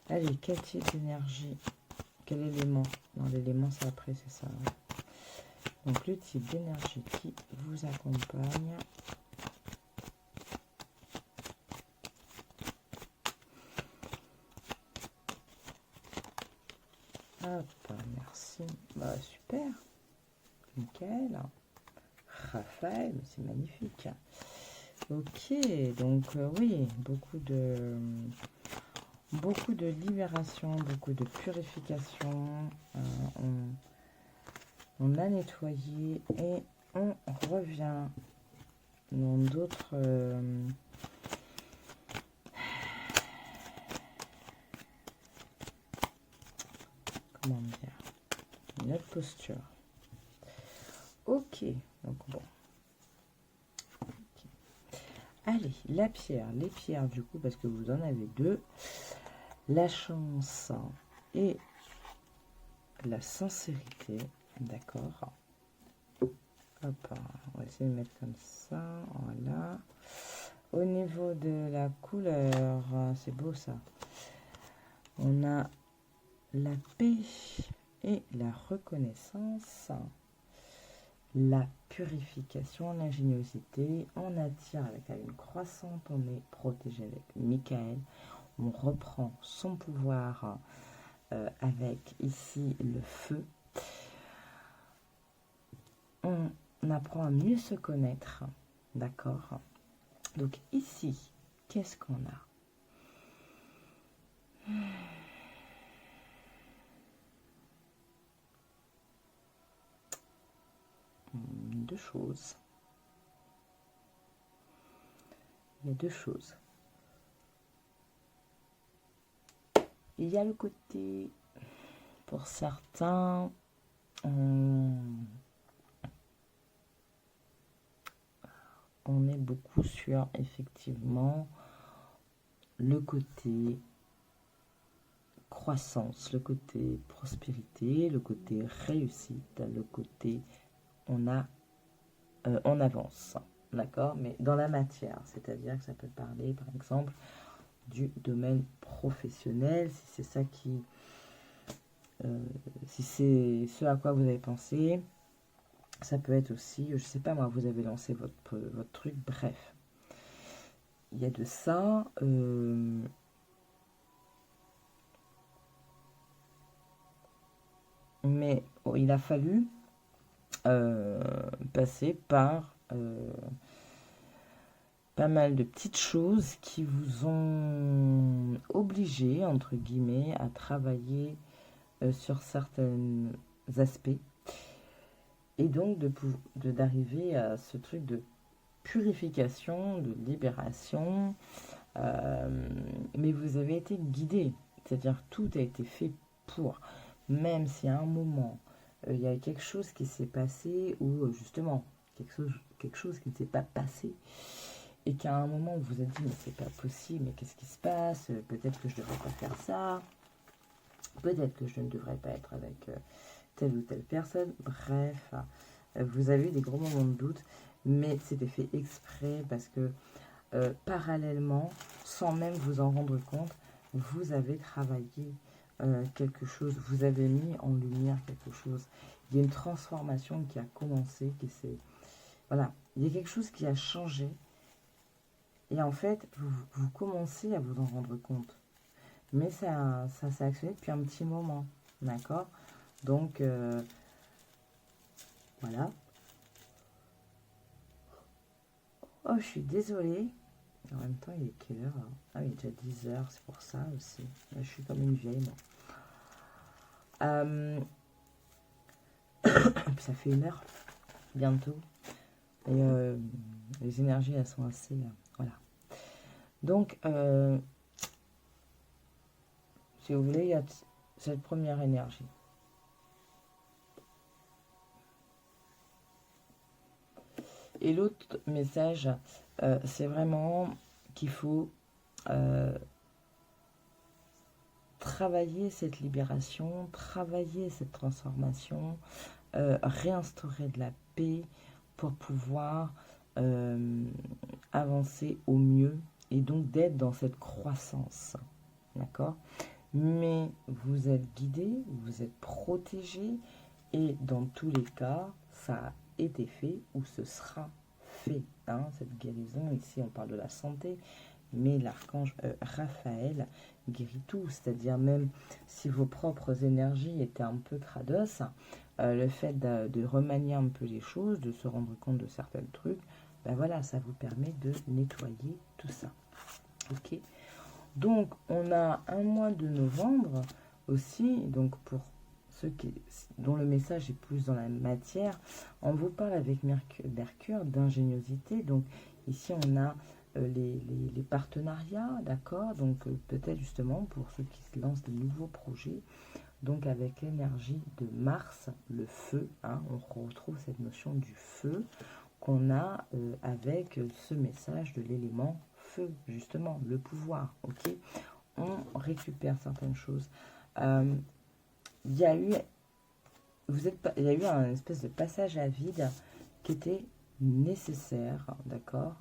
Allez, quel type d'énergie? Quel élément? Non, l'élément, c'est après, c'est ça. Ouais. Donc, le type d'énergie qui vous accompagne. Hop, merci. Bah, super. Nickel. Raphaël, c'est magnifique. Ok, donc oui, beaucoup de libération, beaucoup de purification. On a nettoyé et on revient dans d'autres... comment dire? Une autre posture. Ok, donc bon. Allez, la pierre, les pierres du coup, parce que vous en avez 2. La chance et la sincérité. D'accord. Hop, on va essayer de mettre comme ça. Voilà. Au niveau de la couleur, c'est beau ça. On a la paix et la reconnaissance. La purification, l'ingéniosité, on attire avec la lune croissante, on est protégé avec Michael, on reprend son pouvoir avec ici le feu, on apprend à mieux se connaître, d'accord? Donc ici, qu'est-ce qu'on a? 2 choses. Il y a 2 choses. Il y a le côté, pour certains, on est beaucoup sur, effectivement, le côté croissance, le côté prospérité, le côté réussite, le côté on avance, d'accord? Mais dans la matière, c'est-à-dire que ça peut parler, par exemple, du domaine professionnel, si c'est ça qui... si c'est ce à quoi vous avez pensé, ça peut être aussi, je sais pas moi, vous avez lancé votre truc, bref. Il y a de ça. Mais il a fallu passer par pas mal de petites choses qui vous ont obligé, entre guillemets, à travailler sur certains aspects. Et donc d'arriver à ce truc de purification, de libération. Mais vous avez été guidé. C'est-à-dire tout a été fait pour. Même si à un moment, il y a quelque chose qui s'est passé ou justement quelque chose qui ne s'est pas passé et qu'à un moment vous vous êtes dit mais c'est pas possible, mais qu'est-ce qui se passe, peut-être que je ne devrais pas faire ça, peut-être que je ne devrais pas être avec telle ou telle personne, bref, vous avez eu des gros moments de doute, mais c'était fait exprès parce que parallèlement, sans même vous en rendre compte, vous avez travaillé quelque chose, vous avez mis en lumière quelque chose. Il y a une transformation qui a commencé, voilà, il y a quelque chose qui a changé. Et en fait, vous commencez à vous en rendre compte. Mais ça s'est actionné depuis un petit moment. D'accord? Donc, voilà. Oh, je suis désolée. En même temps, il est quelle heure là? Ah, il est déjà 10 heures, c'est pour ça aussi. Je suis comme une vieille, moi. Ça fait 1 heure, bientôt. Et les énergies, elles sont assez... voilà. Donc, si vous voulez, il y a cette première énergie. Et l'autre message, c'est vraiment qu'il faut travailler cette libération, travailler cette transformation, réinstaurer de la paix pour pouvoir avancer au mieux et donc d'être dans cette croissance. D'accord? Mais vous êtes guidé, vous êtes protégé et dans tous les cas, ça a été fait ou ce sera fait. Hein, cette guérison, ici on parle de la santé, mais l'archange Raphaël guérit tout, c'est-à-dire même si vos propres énergies étaient un peu crados, le fait de remanier un peu les choses, de se rendre compte de certains trucs, ben voilà, ça vous permet de nettoyer tout ça. Ok. Donc on a un mois de novembre aussi, donc pour ceux dont le message est plus dans la matière, on vous parle avec Mercure d'ingéniosité. Donc ici on a les partenariats, d'accord. Donc peut-être justement pour ceux qui se lancent de nouveaux projets, donc avec l'énergie de Mars, le feu, hein, on retrouve cette notion du feu qu'on a avec ce message de l'élément feu, justement, le pouvoir, ok. On récupère certaines choses. Il y a eu, il y a eu un espèce de passage à vide qui était nécessaire, d'accord.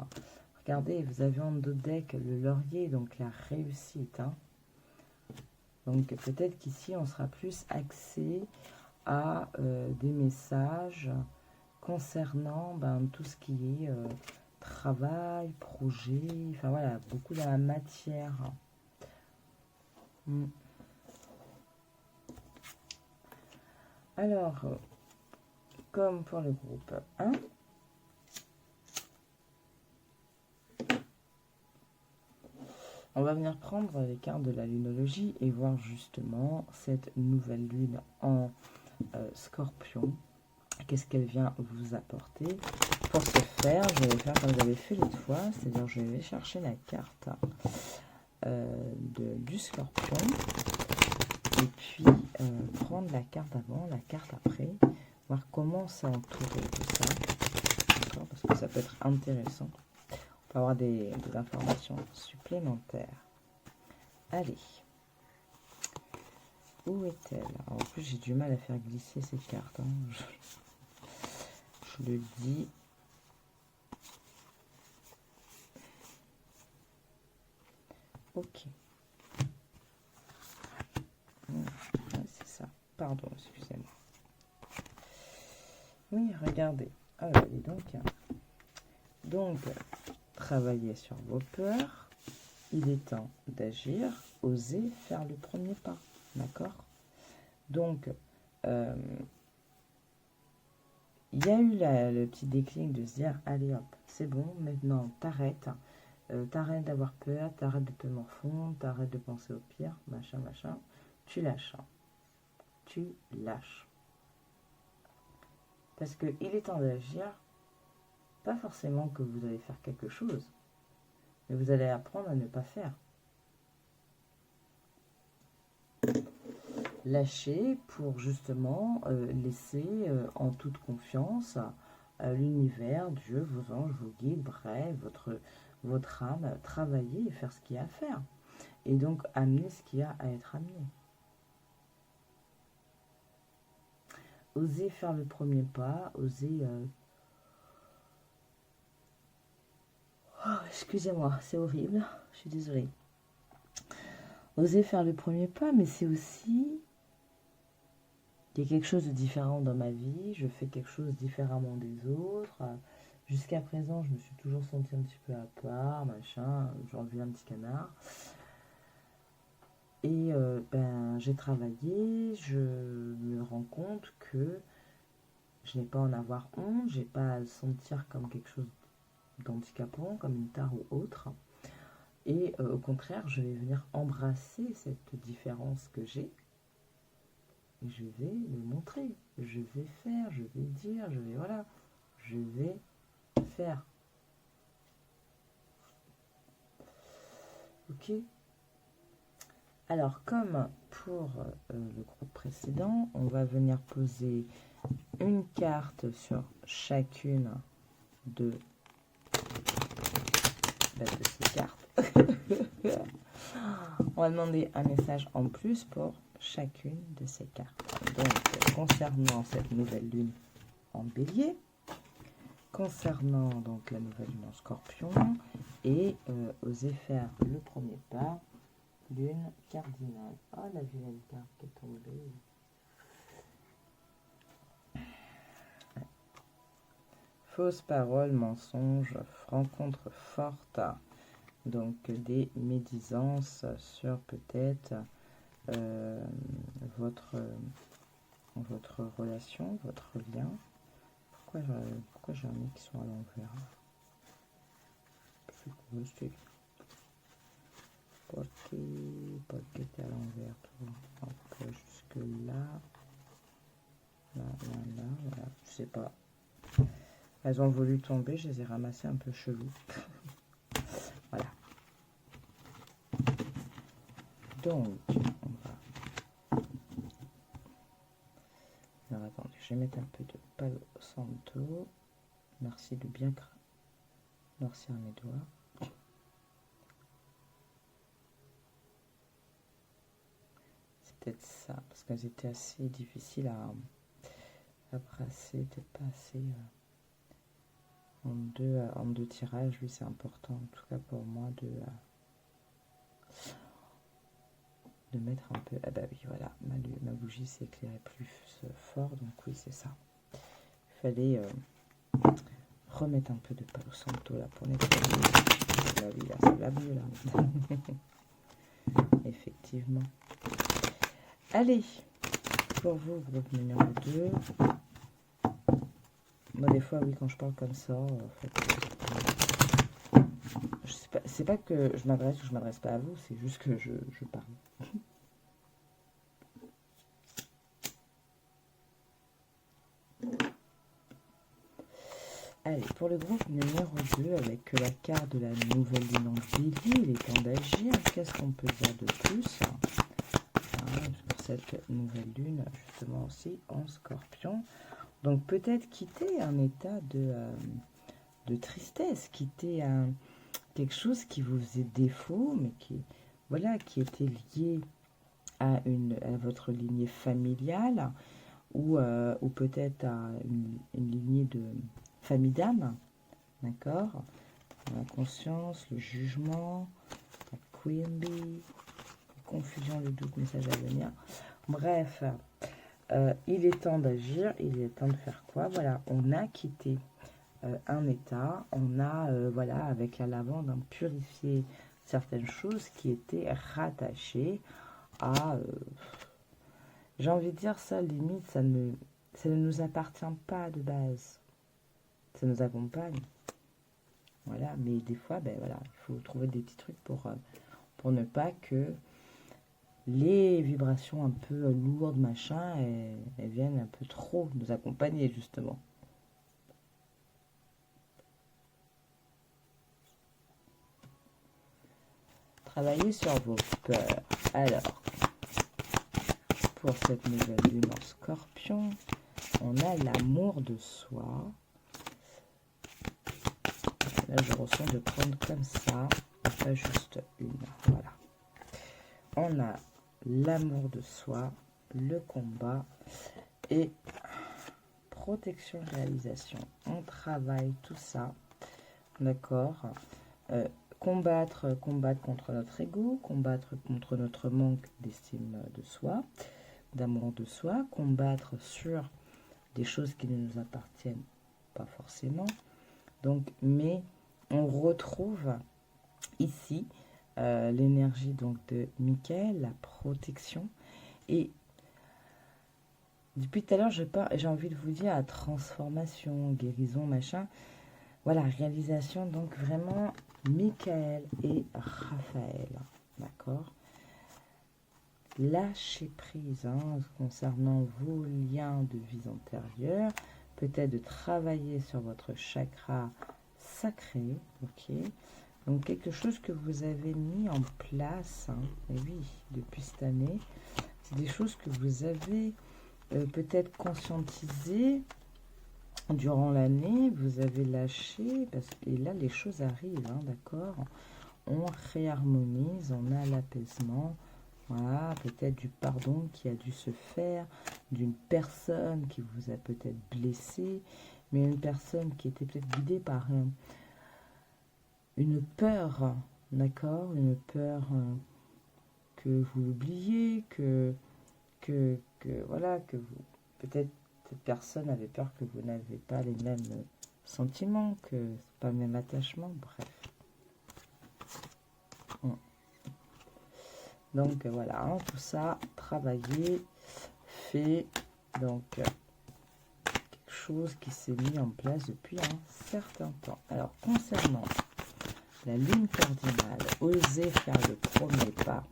Regardez, vous avez en dos de deck le laurier, donc la réussite, hein. Donc peut-être qu'ici, on sera plus axé à des messages concernant tout ce qui est travail, projet, enfin voilà, beaucoup dans la matière. Alors, comme pour le groupe 1, on va venir prendre les cartes de la lunologie et voir justement cette nouvelle lune en Scorpion. Qu'est-ce qu'elle vient vous apporter? Pour ce faire, je vais faire comme j'avais fait l'autre fois, c'est-à-dire je vais chercher la carte du Scorpion et puis prendre la carte avant, la carte après, voir comment c'est entouré tout ça, parce que ça peut être intéressant. On peut avoir des informations supplémentaires. Allez. Où est-elle? En plus, j'ai du mal à faire glisser ces cartes. Hein. Je le dis. Ok. C'est ça. Pardon, excusez-moi. Oui, regardez. Alors, dis donc. Donc, travaillez sur vos peurs. Il est temps d'agir. Osez faire le premier pas. D'accord? Donc, il y a eu le petit déclic de se dire, allez hop, c'est bon, maintenant t'arrêtes. T'arrêtes d'avoir peur, t'arrêtes de te morfondre, t'arrêtes de penser au pire, machin, machin. Tu lâches. Tu lâches. Parce qu'il est temps d'agir, pas forcément que vous allez faire quelque chose, mais vous allez apprendre à ne pas faire. Lâcher pour justement laisser en toute confiance l'univers, Dieu, vos anges, vos guides, bref, votre âme, travailler et faire ce qu'il y a à faire. Et donc amener ce qu'il y a à être amené. Oser faire le premier pas, oser... Oh, excusez-moi, c'est horrible, je suis désolée. Oser faire le premier pas, mais c'est aussi... Il y a quelque chose de différent dans ma vie, je fais quelque chose différemment des autres. Jusqu'à présent, je me suis toujours sentie un petit peu à part, machin, j'ai enlevé un petit canard. Et j'ai travaillé, je me rends compte que je n'ai pas à en avoir honte, j'ai pas à le sentir comme quelque chose d'handicapant, comme une tare ou autre. Et au contraire, je vais venir embrasser cette différence que j'ai. Et je vais le montrer. Je vais faire, je vais dire, je vais faire. Ok? Alors, comme pour le groupe précédent, on va venir poser une carte sur chacune de ces cartes. On va demander un message en plus pour chacune de ces cartes. Donc, concernant cette nouvelle lune en bélier, concernant donc la nouvelle lune en scorpion, et osez faire le premier pas, lune cardinale. Oh, la vilaine carte qui est tombée. Fausse parole, mensonge, rencontre forte. Donc des médisances sur peut-être votre relation, votre lien. Pourquoi j'ai un nez qui soit à l'envers? Pourquoi t'es à l'envers, toi? Donc jusque là, voilà, je sais pas. Elles ont voulu tomber, je les ai ramassées un peu chelou. Voilà. Donc, on va... Alors, attendez, je vais mettre un peu de Palo Santo. Merci de bien noircir mes doigts. C'est peut-être ça, parce qu'elles étaient assez difficiles à brasser, peut-être pas assez... En deux tirages, oui, c'est important, en tout cas pour moi, de mettre un peu... Ah bah oui, voilà, ma bougie s'est éclairée plus fort, donc oui, c'est ça. Il fallait remettre un peu de Palo Santo là pour nettoyer. Là, oui, là, ça va mieux, là. Effectivement. Allez, pour vous, groupe numéro 2. Moi, des fois, oui, quand je parle comme ça, en fait, je sais pas, c'est pas que je m'adresse ou je m'adresse pas à vous, c'est juste que je parle. Allez, pour le groupe numéro 2, avec la carte de la nouvelle lune en bélier, il est temps d'agir. Qu'est-ce qu'on peut dire de plus pour cette nouvelle lune, justement aussi en scorpion? Donc peut-être quitter un état de tristesse, quitter quelque chose qui vous faisait défaut, mais qui était lié à votre lignée familiale, ou peut-être à une lignée de famille d'âme, d'accord? La conscience, le jugement, la Queen Bee, la confusion, le doute, message à venir. Bref, il est temps d'agir, il est temps de faire quoi? Voilà, on a quitté un état, on a, voilà, avec la lavande, purifié certaines choses qui étaient rattachées à... j'ai envie de dire ça, limite, ça ne nous appartient pas de base. Ça nous accompagne. Voilà, mais des fois, ben voilà, il faut trouver des petits trucs pour ne pas que les vibrations un peu lourdes, machin, elles viennent un peu trop nous accompagner, justement. Travaillez sur vos peurs. Alors, pour cette nouvelle lune en scorpion, on a l'amour de soi. Là, je ressens de prendre comme ça, pas juste une. Voilà. On a l'amour de soi, le combat et protection, réalisation. On travaille tout ça, d'accord. Combattre contre notre ego, combattre contre notre manque d'estime de soi, d'amour de soi, combattre sur des choses qui ne nous appartiennent pas forcément. Donc, mais on retrouve ici l'énergie donc de Michael, la protection. Et depuis tout à l'heure, j'ai envie de vous dire la transformation, guérison, machin. Voilà, réalisation, donc vraiment Michael et Raphaël. D'accord? Lâcher prise concernant vos liens de vie antérieure. Peut-être de travailler sur votre chakra sacré. Ok? Donc quelque chose que vous avez mis en place, et oui, depuis cette année, c'est des choses que vous avez peut-être conscientisées durant l'année, vous avez lâché, et là, les choses arrivent, hein, d'accord? On réharmonise, on a l'apaisement. Voilà, peut-être du pardon qui a dû se faire, d'une personne qui vous a peut-être blessé, mais une personne qui était peut-être guidée par une peur, d'accord? Une peur que vous l'oubliez, voilà, que vous, peut-être cette personne avait peur que vous n'avez pas les mêmes sentiments, que c'est pas le même attachement, bref. Donc voilà, hein, tout ça, travaillé, fait, donc quelque chose qui s'est mis en place depuis un certain temps. Alors concernant la lune cardinale, osez faire le premier pas.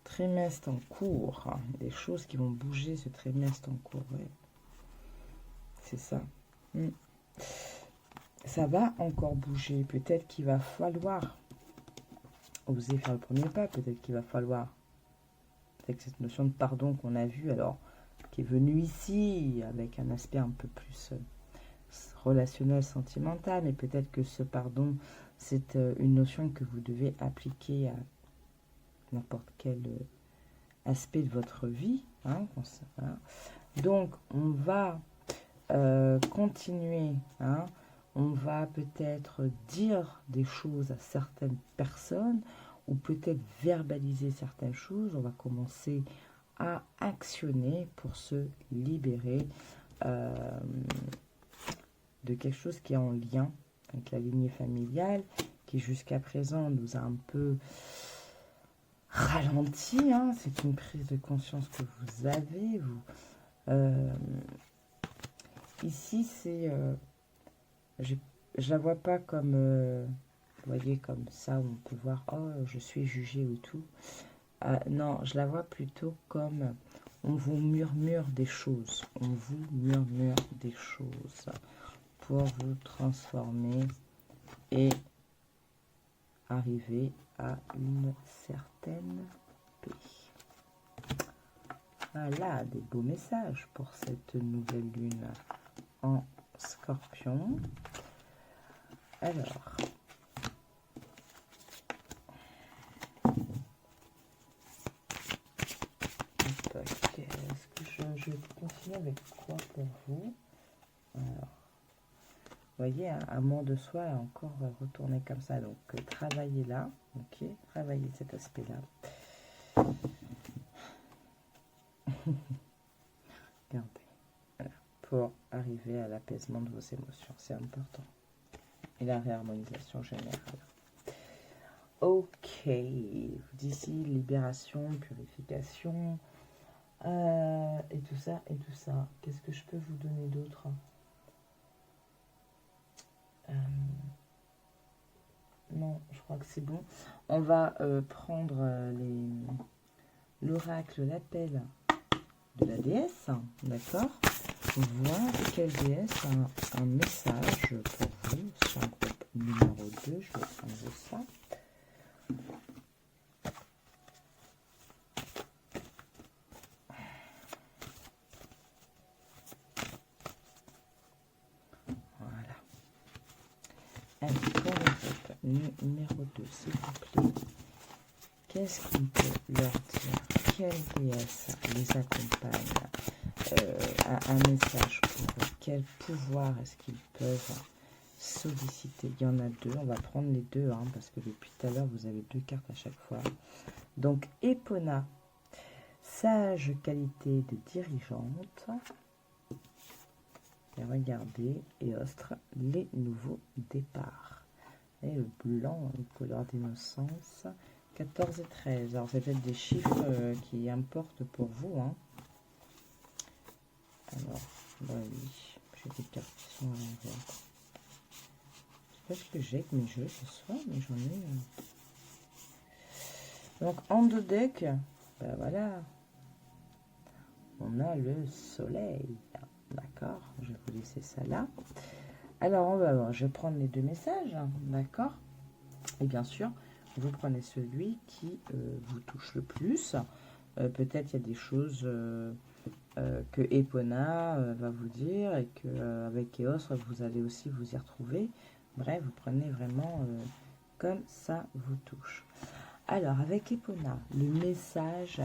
Trimestre en cours, hein, des choses qui vont bouger ce trimestre en cours, ouais. C'est ça. Ça va encore bouger, peut-être qu'il va falloir oser faire le premier pas, peut-être qu'il va falloir, avec cette notion de pardon qu'on a vue, alors, qui est venue ici, avec un aspect un peu plus relationnel, sentimental, mais peut-être que ce pardon, c'est une notion que vous devez appliquer à n'importe quel aspect de votre vie. Hein, voilà. Donc, on va continuer, hein, on va peut-être dire des choses à certaines personnes ou peut-être verbaliser certaines choses. On va commencer à actionner pour se libérer de quelque chose qui est en lien avec la lignée familiale, qui jusqu'à présent nous a un peu ralenti. Hein. C'est une prise de conscience que vous avez. Ici, c'est... je la vois pas comme... vous voyez, comme ça, où on peut voir, oh, je suis jugée ou tout. Non, je la vois plutôt comme on vous murmure des choses. On vous murmure des choses pour vous transformer et arriver à une certaine paix. Voilà, des beaux messages pour cette nouvelle lune en Scorpion. Alors, est-ce que je continue avec quoi pour vous? Alors, vous voyez, hein, amour de soi est encore retourné comme ça. Donc, travaillez là, ok? Travaillez cet aspect-là. Regardez, voilà, pour arriver à l'apaisement de vos émotions, c'est important. Et la réharmonisation générale. Ok, d'ici libération, purification, et tout ça, et tout ça. Qu'est-ce que je peux vous donner d'autre? Non, je crois que c'est bon. On va prendre l'oracle, l'appel de la déesse, d'accord? Voir quelle déesse a un message pour vous sur le groupe numéro 2. Je vais prendre ça. Voilà. Allez, pour le groupe numéro 2, s'il vous plaît. Qu'est-ce qu'on peut leur dire? Quelle déesse les accompagne? A un message pour eux? Quel pouvoir est-ce qu'ils peuvent solliciter? Il y en a deux, on va prendre les deux, hein, parce que depuis tout à l'heure, vous avez deux cartes à chaque fois. Donc, Epona, sage qualité de dirigeante. Et regardez, Eostre, les nouveaux départs. Et le blanc, une couleur d'innocence. 14 et 13. Alors, c'est peut-être des chiffres qui importent pour vous. Hein. Alors, bah oui, j'ai des cartes qui sont à l'envers. Je sais pas ce que j'ai avec mes jeux ce soir, mais j'en ai. Donc, en deux decks, ben voilà, on a le soleil. D'accord, je vais vous laisser ça là. Alors, on va voir, je vais prendre les deux messages, d'accord. Et bien sûr, vous prenez celui qui vous touche le plus. Peut-être il y a des choses que Epona va vous dire et que avec Eos, vous allez aussi vous y retrouver. Bref, vous prenez vraiment comme ça vous touche. Alors, avec Epona, le message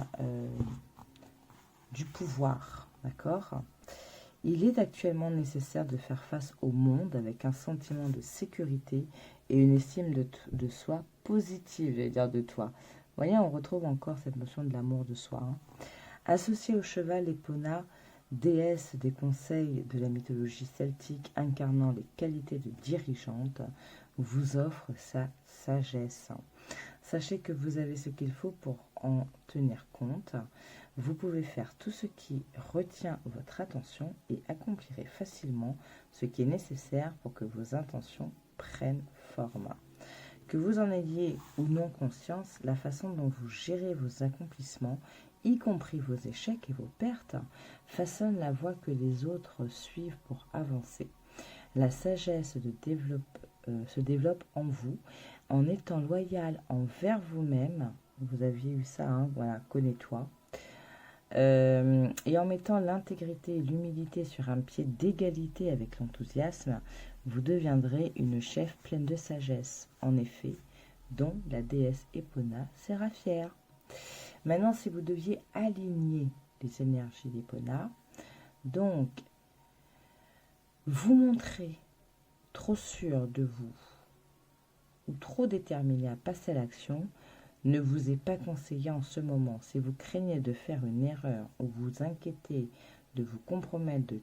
du pouvoir, d'accord? Il est actuellement nécessaire de faire face au monde avec un sentiment de sécurité et une estime de soi positive, j'allais dire de toi. Vous voyez, on retrouve encore cette notion de l'amour de soi. Hein. Associé au cheval, Epona, déesse des conseils de la mythologie celtique incarnant les qualités de dirigeante, vous offre sa sagesse. Sachez que vous avez ce qu'il faut pour en tenir compte. Vous pouvez faire tout ce qui retient votre attention et accomplirez facilement ce qui est nécessaire pour que vos intentions prennent forme. Que vous en ayez ou non conscience, la façon dont vous gérez vos accomplissements, y compris vos échecs et vos pertes, façonne la voie que les autres suivent pour avancer. La sagesse se développe en vous en étant loyal envers vous-même. Vous aviez eu ça, hein, voilà, connais-toi. Et en mettant l'intégrité et l'humilité sur un pied d'égalité avec l'enthousiasme, vous deviendrez une chef pleine de sagesse, en effet, dont la déesse Epona sera fière. Maintenant, si vous deviez aligner les énergies d'Epona, donc, vous montrez trop sûr de vous ou trop déterminé à passer à l'action, ne vous est pas conseillé en ce moment. Si vous craignez de faire une erreur ou vous inquiétez de vous compromettre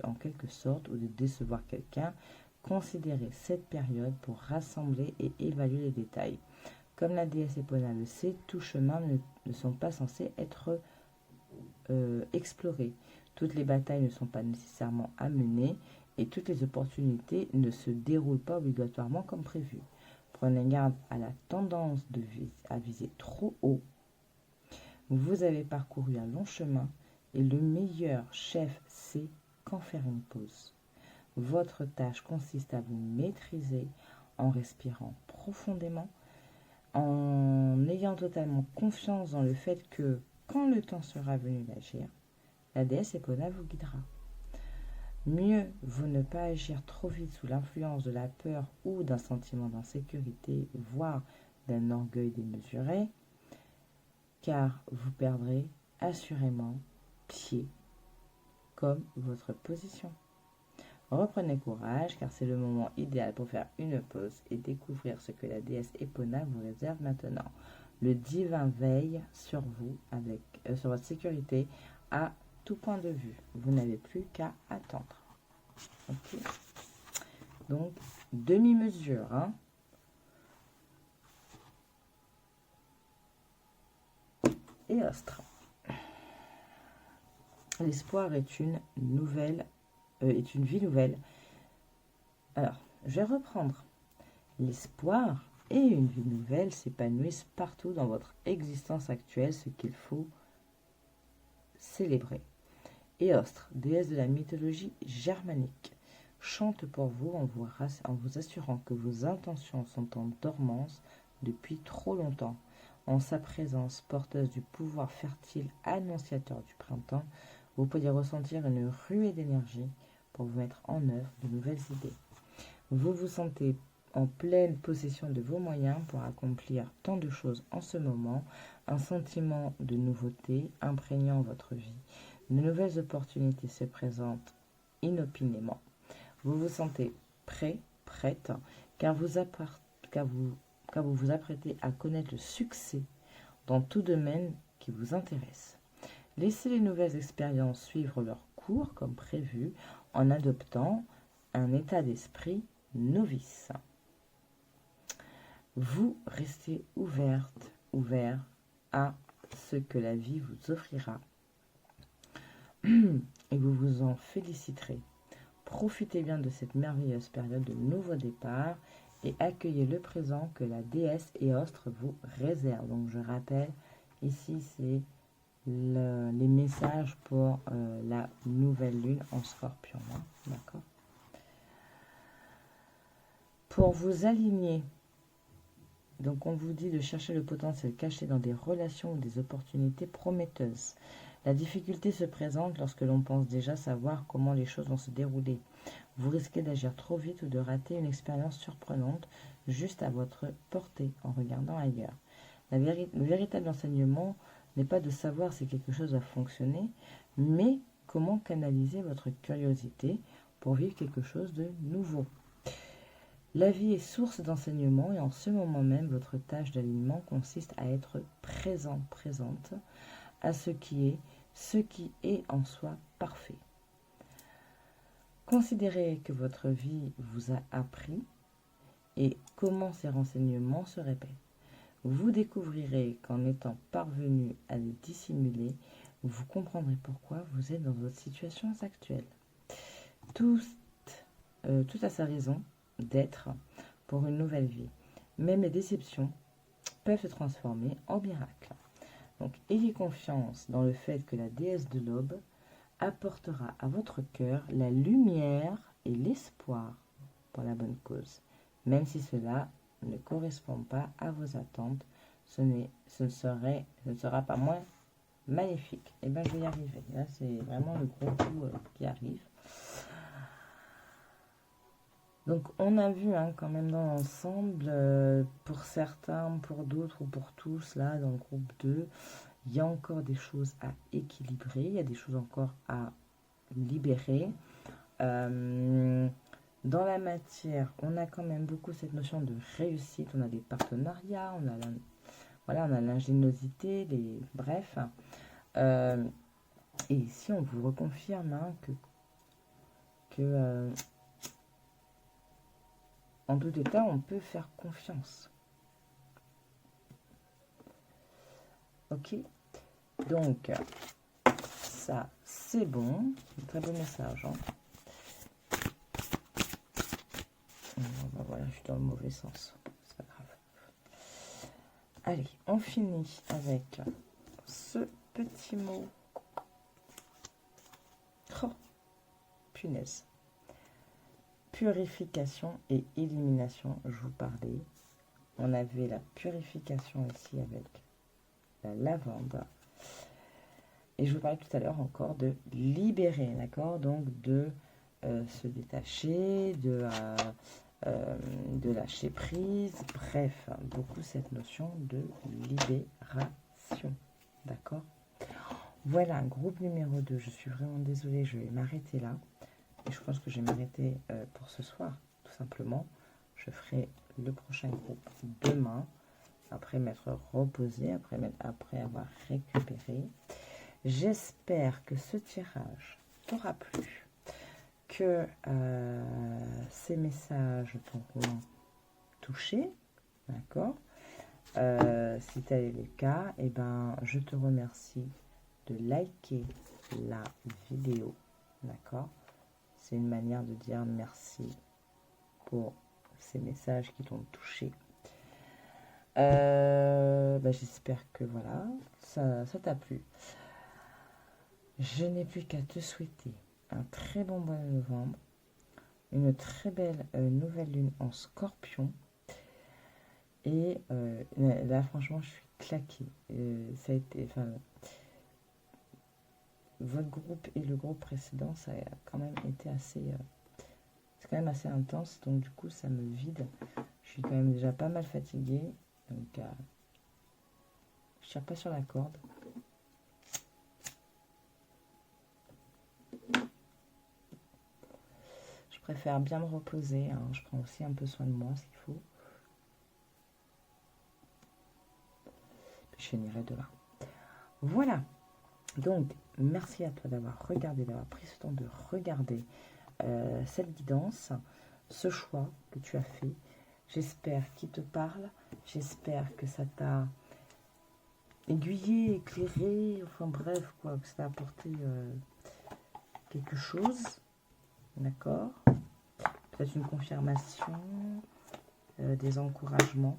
en quelque sorte ou de décevoir quelqu'un, considérez cette période pour rassembler et évaluer les détails. Comme la déesse Epona le sait, tous chemins ne sont pas censés être explorés. Toutes les batailles ne sont pas nécessairement à mener et toutes les opportunités ne se déroulent pas obligatoirement comme prévu. Prenez garde à la tendance à viser trop haut. Vous avez parcouru un long chemin et le meilleur chef sait quand faire une pause. Votre tâche consiste à vous maîtriser en respirant profondément, en ayant totalement confiance dans le fait que quand le temps sera venu d'agir, la déesse Epona vous guidera. Mieux vaut ne pas agir trop vite sous l'influence de la peur ou d'un sentiment d'insécurité, voire d'un orgueil démesuré, car vous perdrez assurément pied comme votre position. Reprenez courage, car c'est le moment idéal pour faire une pause et découvrir ce que la déesse Epona vous réserve maintenant. Le divin veille sur vous, sur votre sécurité, à tout point de vue. Vous n'avez plus qu'à attendre. Okay. Donc, demi-mesure. Hein. Et astre. L'espoir est une vie nouvelle. Alors, je vais reprendre. L'espoir et une vie nouvelle s'épanouissent partout dans votre existence actuelle, ce qu'il faut célébrer. Éostre, déesse de la mythologie germanique, chante pour vous en vous assurant que vos intentions sont en dormance depuis trop longtemps. En sa présence porteuse du pouvoir fertile annonciateur du printemps, vous pouvez ressentir une ruée d'énergie pour vous mettre en œuvre de nouvelles idées. Vous vous sentez en pleine possession de vos moyens pour accomplir tant de choses en ce moment, un sentiment de nouveauté imprégnant votre vie. De nouvelles opportunités se présentent inopinément. Vous vous sentez prête, car vous vous apprêtez à connaître le succès dans tout domaine qui vous intéresse. Laissez les nouvelles expériences suivre leur cours comme prévu en adoptant un état d'esprit novice. Vous restez ouvert à ce que la vie vous offrira et vous vous en féliciterez. Profitez bien de cette merveilleuse période de nouveau départ et accueillez le présent que la déesse Éostre vous réserve. Donc je rappelle, ici c'est les messages pour la nouvelle lune en Scorpion. Hein, d'accord ? Pour vous aligner, donc on vous dit de chercher le potentiel caché dans des relations ou des opportunités prometteuses. La difficulté se présente lorsque l'on pense déjà savoir comment les choses vont se dérouler. Vous risquez d'agir trop vite ou de rater une expérience surprenante juste à votre portée en regardant ailleurs. Le véritable enseignement n'est pas de savoir si quelque chose va fonctionner, mais comment canaliser votre curiosité pour vivre quelque chose de nouveau. La vie est source d'enseignement et en ce moment même, votre tâche d'alignement consiste à être présente à ce qui est en soi parfait. Considérez que votre vie vous a appris et comment ces renseignements se répètent. Vous découvrirez qu'en étant parvenu à les dissimuler, vous comprendrez pourquoi vous êtes dans votre situation actuelle. Tout a sa raison d'être pour une nouvelle vie. Même les déceptions peuvent se transformer en miracles. Donc, ayez confiance dans le fait que la déesse de l'aube apportera à votre cœur la lumière et l'espoir pour la bonne cause. Même si cela ne correspond pas à vos attentes, ce ne sera pas moins magnifique. Et bien, je vais y arriver. Là, c'est vraiment le gros coup qui arrive. Donc, on a vu quand même dans l'ensemble, pour certains, pour d'autres ou pour tous, là, dans le groupe 2, il y a encore des choses à équilibrer, il y a des choses encore à libérer. Dans la matière, on a quand même beaucoup cette notion de réussite, on a des partenariats, on a l'ingéniosité, bref. Et ici, on vous reconfirme que en tout état, on peut faire confiance. Ok, donc ça, c'est bon. Très beau message. Voilà, je suis dans le mauvais sens. C'est pas grave. Allez, on finit avec ce petit mot. Oh, punaise. Purification et élimination, je vous parlais. On avait la purification ici avec la lavande. Et je vous parlais tout à l'heure encore de libérer, d'accord? Donc de se détacher, de lâcher prise, bref, beaucoup cette notion de libération, d'accord? Voilà, groupe numéro 2, je suis vraiment désolée, je vais m'arrêter là. Et je pense que je vais m'arrêter pour ce soir, tout simplement. Je ferai le prochain groupe demain, après m'être reposé, après avoir récupéré. J'espère que ce tirage t'aura plu, que ces messages t'auront touché, d'accord? Si tel est le cas, eh ben, je te remercie de liker la vidéo, d'accord? C'est une manière de dire merci pour ces messages qui t'ont touché. J'espère que voilà, ça t'a plu. Je n'ai plus qu'à te souhaiter un très bon mois de novembre, une très belle nouvelle lune en Scorpion. Et là, franchement, je suis claquée. Ça a été, votre groupe et le groupe précédent, ça a quand même été assez... c'est quand même assez intense, donc du coup, ça me vide. Je suis quand même déjà pas mal fatiguée. Donc, je tire pas sur la corde. Je préfère bien me reposer. Je prends aussi un peu soin de moi, s'il faut. Puis je finirai demain. Voilà. Donc, merci à toi d'avoir regardé, d'avoir pris ce temps de regarder cette guidance, ce choix que tu as fait. J'espère qu'il te parle. J'espère que ça t'a aiguillé, éclairé, enfin bref, quoi, que ça t'a apporté quelque chose. D'accord? Peut-être une confirmation, des encouragements.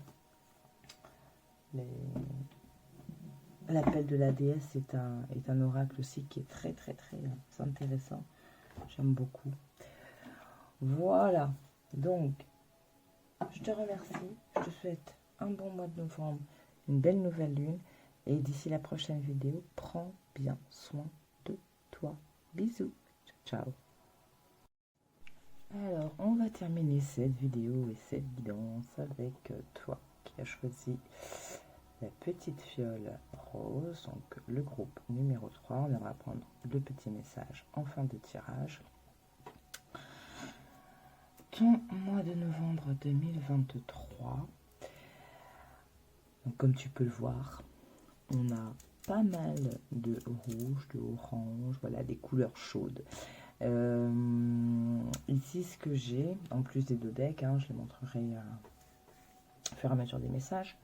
L'appel de la déesse est un oracle aussi qui est très très très intéressant. J'aime beaucoup. Voilà. Donc, je te remercie. Je te souhaite un bon mois de novembre, une belle nouvelle lune. Et d'ici la prochaine vidéo, prends bien soin de toi. Bisous. Ciao. Alors, on va terminer cette vidéo et cette guidance avec toi qui as choisi la petite fiole rose, donc le groupe numéro 3. On va prendre le petit message en fin de tirage. Ton mois de novembre 2023. Donc, comme tu peux le voir, on a pas mal de rouge, de orange, voilà, des couleurs chaudes. Ici, ce que j'ai, en plus des deux decks, je les montrerai au fur et à mesure des messages.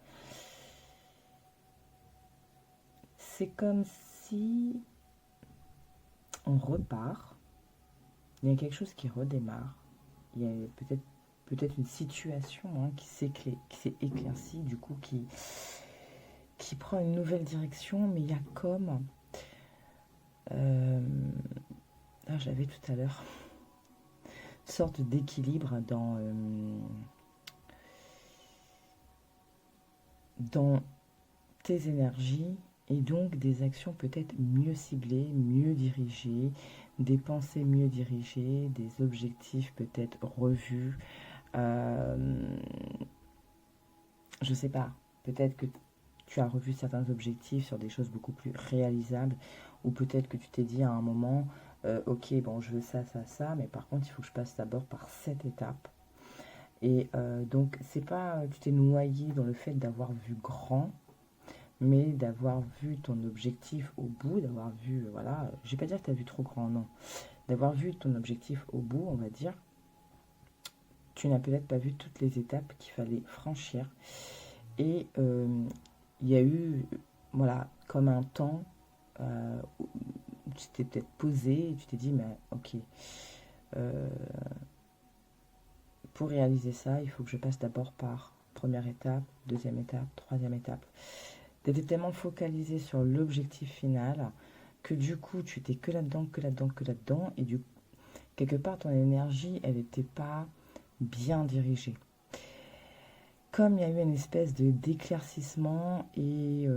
C'est comme si on repart, il y a quelque chose qui redémarre, il y a peut-être une situation qui s'est éclaircie, du coup, qui prend une nouvelle direction, mais il y a comme... j'avais tout à l'heure une sorte d'équilibre dans tes énergies et donc des actions peut-être mieux ciblées, mieux dirigées, des pensées mieux dirigées, des objectifs peut-être revus. Je sais pas, peut-être que tu as revu certains objectifs sur des choses beaucoup plus réalisables, ou peut-être que tu t'es dit à un moment, ok, bon, je veux ça, ça, ça, mais par contre, il faut que je passe d'abord par cette étape. Et donc, c'est pas, tu t'es noyé dans le fait d'avoir vu grand, mais d'avoir vu ton objectif au bout, d'avoir vu, voilà, je vais pas dire que tu as vu trop grand, non, d'avoir vu ton objectif au bout, on va dire, tu n'as peut-être pas vu toutes les étapes qu'il fallait franchir. Et il y a eu, voilà, comme un temps où tu t'es peut-être posé et tu t'es dit, mais ok, pour réaliser ça, il faut que je passe d'abord par première étape, deuxième étape, troisième étape. Tu étais tellement focalisé sur l'objectif final que du coup, tu étais que là-dedans, que là-dedans, que là-dedans. Et du quelque part, ton énergie, elle n'était pas bien dirigée. Comme il y a eu une espèce d'éclaircissement et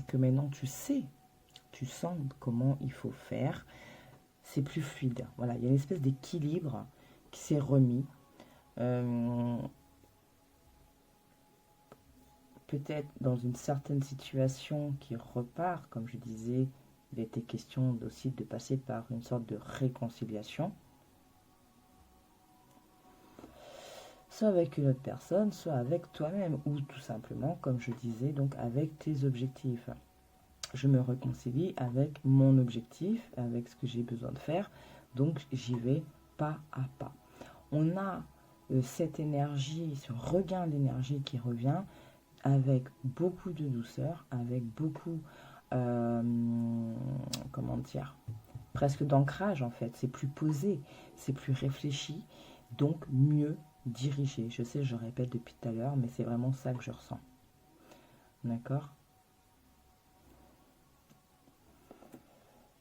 que maintenant tu sais, tu sens comment il faut faire, c'est plus fluide. Voilà, il y a une espèce d'équilibre qui s'est remis. Peut-être dans une certaine situation qui repart, comme je disais, il était question aussi de passer par une sorte de réconciliation. Soit avec une autre personne, soit avec toi-même, ou tout simplement, comme je disais, donc avec tes objectifs. Je me réconcilie avec mon objectif, avec ce que j'ai besoin de faire, donc j'y vais pas à pas. On a cette énergie, ce regain d'énergie qui revient avec beaucoup de douceur, avec beaucoup, comment dire, presque d'ancrage en fait. C'est plus posé, c'est plus réfléchi, donc mieux dirigé. Je sais, je répète depuis tout à l'heure, mais c'est vraiment ça que je ressens. D'accord?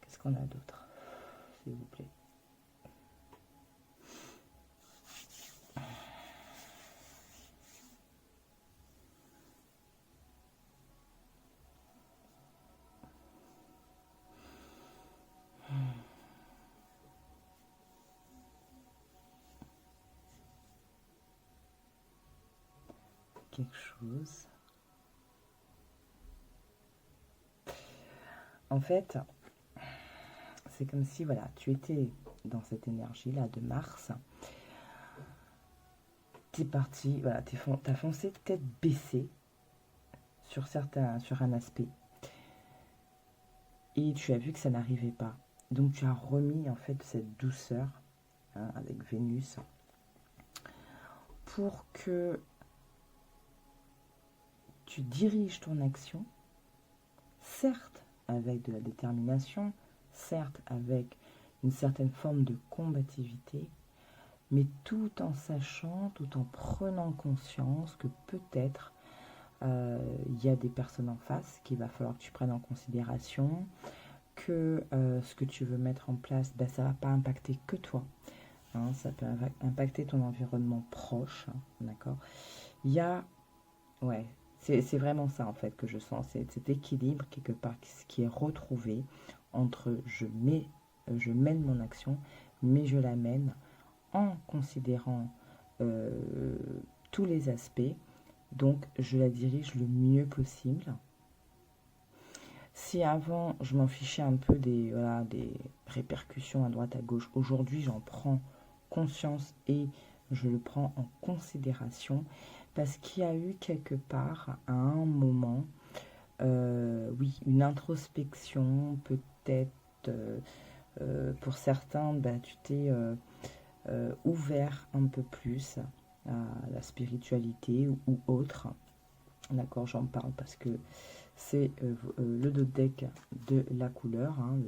Qu'est-ce qu'on a d'autre, s'il vous plaît? Quelque chose. En fait, c'est comme si, voilà, tu étais dans cette énergie-là de Mars. T'es parti, voilà, t'as foncé tête baissée sur un aspect. Et tu as vu que ça n'arrivait pas. Donc tu as remis en fait cette douceur avec Vénus pour que tu diriges ton action, certes avec de la détermination, certes avec une certaine forme de combativité, mais tout en sachant, tout en prenant conscience que peut-être il y a des personnes en face qu'il va falloir que tu prennes en considération, que ce que tu veux mettre en place, ça ne va pas impacter que toi. Ça peut impacter ton environnement proche, d'accord. Il y a, ouais, C'est vraiment ça en fait que je sens, c'est cet équilibre quelque part qui est retrouvé entre je mène mon action, mais je la mène en considérant euh, tous les aspects, donc je la dirige le mieux possible. Si avant je m'en fichais un peu voilà, des répercussions à droite à gauche, aujourd'hui j'en prends conscience et je le prends en considération parce qu'il y a eu quelque part à un moment, oui, une introspection peut-être. Pour certains, bah, tu t'es ouvert un peu plus à la spiritualité ou autre. D'accord, j'en parle parce que c'est le deck de la couleur. Hein,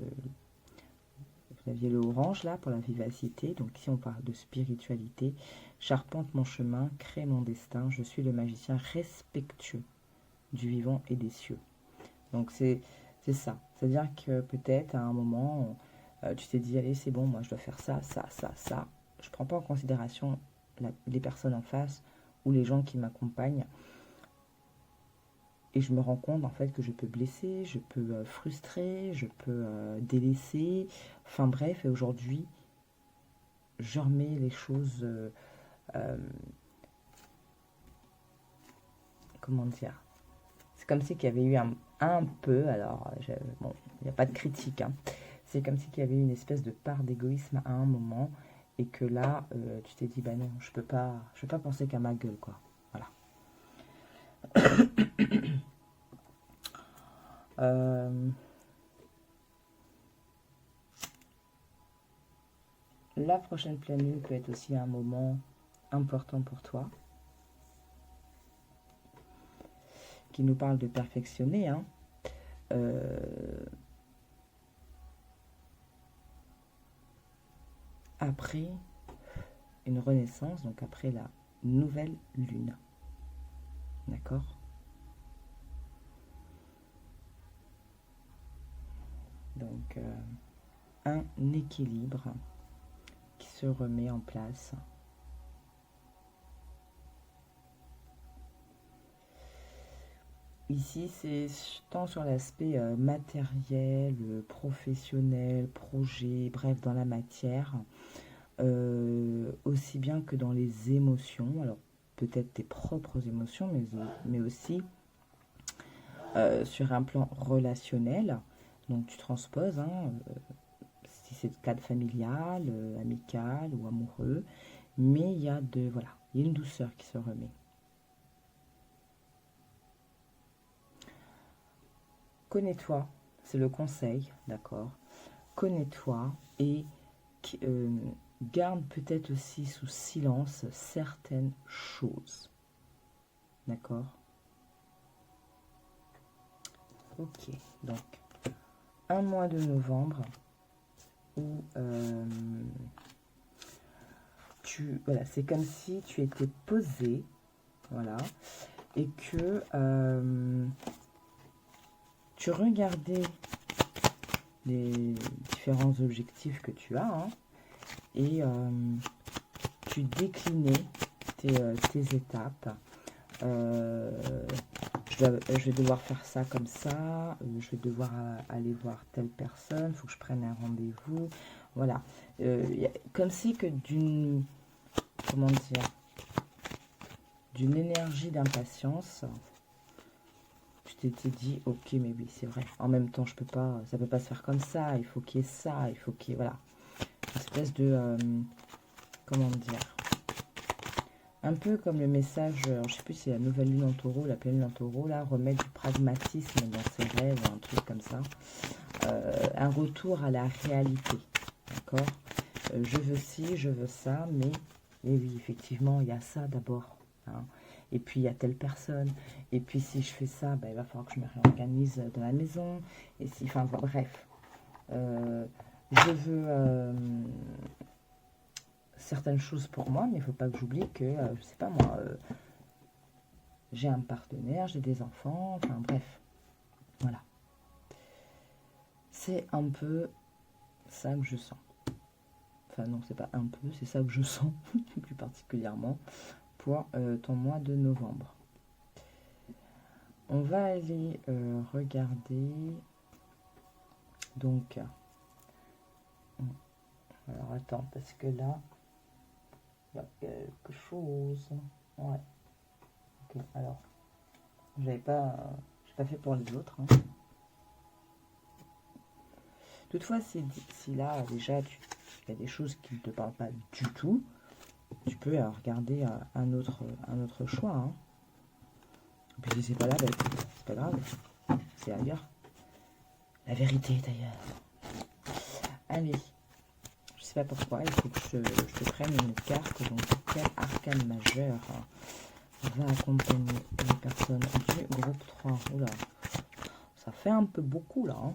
vous aviez le orange là pour la vivacité. Donc ici on parle de spiritualité. J'arpente mon chemin, crée mon destin. Je suis le magicien respectueux du vivant et des cieux. Donc c'est ça. C'est-à-dire que peut-être à un moment, tu t'es dit, allez, c'est bon, moi je dois faire ça, ça, ça, ça. Je ne prends pas en considération les personnes en face ou les gens qui m'accompagnent. Et je me rends compte en fait que je peux blesser, je peux frustrer, je peux délaisser. Enfin bref, et aujourd'hui, je remets les choses, comment dire, c'est comme si qu'il y avait eu un peu, alors bon, il n'y a pas de critique, hein. C'est comme si qu'il y avait eu une espèce de part d'égoïsme à un moment et que là, tu t'es dit, bah non, je peux pas penser qu'à ma gueule, quoi. Voilà. La prochaine pleine lune peut être aussi un moment important pour toi, qui nous parle de perfectionner, hein. Après une renaissance, donc après la nouvelle lune. D'accord? Donc, un équilibre qui se remet en place. Ici, c'est tant sur l'aspect matériel, professionnel, projet, bref, dans la matière, aussi bien que dans les émotions. Alors, peut-être tes propres émotions, mais aussi sur un plan relationnel. Donc, tu transposes, hein, si c'est le cadre familial, amical ou amoureux. Mais voilà, il y a une douceur qui se remet. Connais-toi, c'est le conseil, d'accord? Connais-toi et euh, garde peut-être aussi sous silence certaines choses. D'accord? Ok, donc un mois de novembre où voilà, c'est comme si tu étais posé, voilà, et que tu regardais les différents objectifs que tu as, hein, et tu déclinais tes étapes. Je vais devoir faire ça comme ça, je vais devoir aller voir telle personne, il faut que je prenne un rendez-vous. Voilà. Comme si que comment dire, d'une énergie d'impatience, tu t'étais dit, ok, mais oui, c'est vrai. En même temps, ça peut pas se faire comme ça, il faut qu'il y ait ça, il faut qu'il y ait, voilà. Une espèce de, comment dire, un peu comme le message, alors je sais plus si c'est la nouvelle lune en taureau, la pleine lune en taureau, là, remettre du pragmatisme dans ses rêves, un truc comme ça. Un retour à la réalité, d'accord? Je veux ci, je veux ça, mais et oui, effectivement, il y a ça d'abord, hein. Et puis, il y a telle personne. Et puis, si je fais ça, ben, il va falloir que je me réorganise dans la maison. Et si, enfin, bref. Je veux certaines choses pour moi, mais il ne faut pas que j'oublie que, je sais pas moi, j'ai un partenaire, j'ai des enfants, enfin bref, voilà. C'est un peu ça que je sens. Enfin non, c'est pas un peu, c'est ça que je sens plus particulièrement pour ton mois de novembre. On va aller regarder. Donc, alors attends, parce que là, il y a quelque chose. Ouais. Ok, alors, j'ai pas fait pour les autres. Hein. Toutefois, si là, déjà, il y a des choses qui ne te parlent pas du tout, tu peux regarder un autre choix. Hein. Et puis si c'est pas là, c'est pas grave. C'est ailleurs. La vérité est ailleurs. Allez. Je sais pas pourquoi, il faut que je te prenne une carte. Donc, quel arcane majeur va accompagner les personnes du groupe 3. Oula, ça fait un peu beaucoup là. Hein.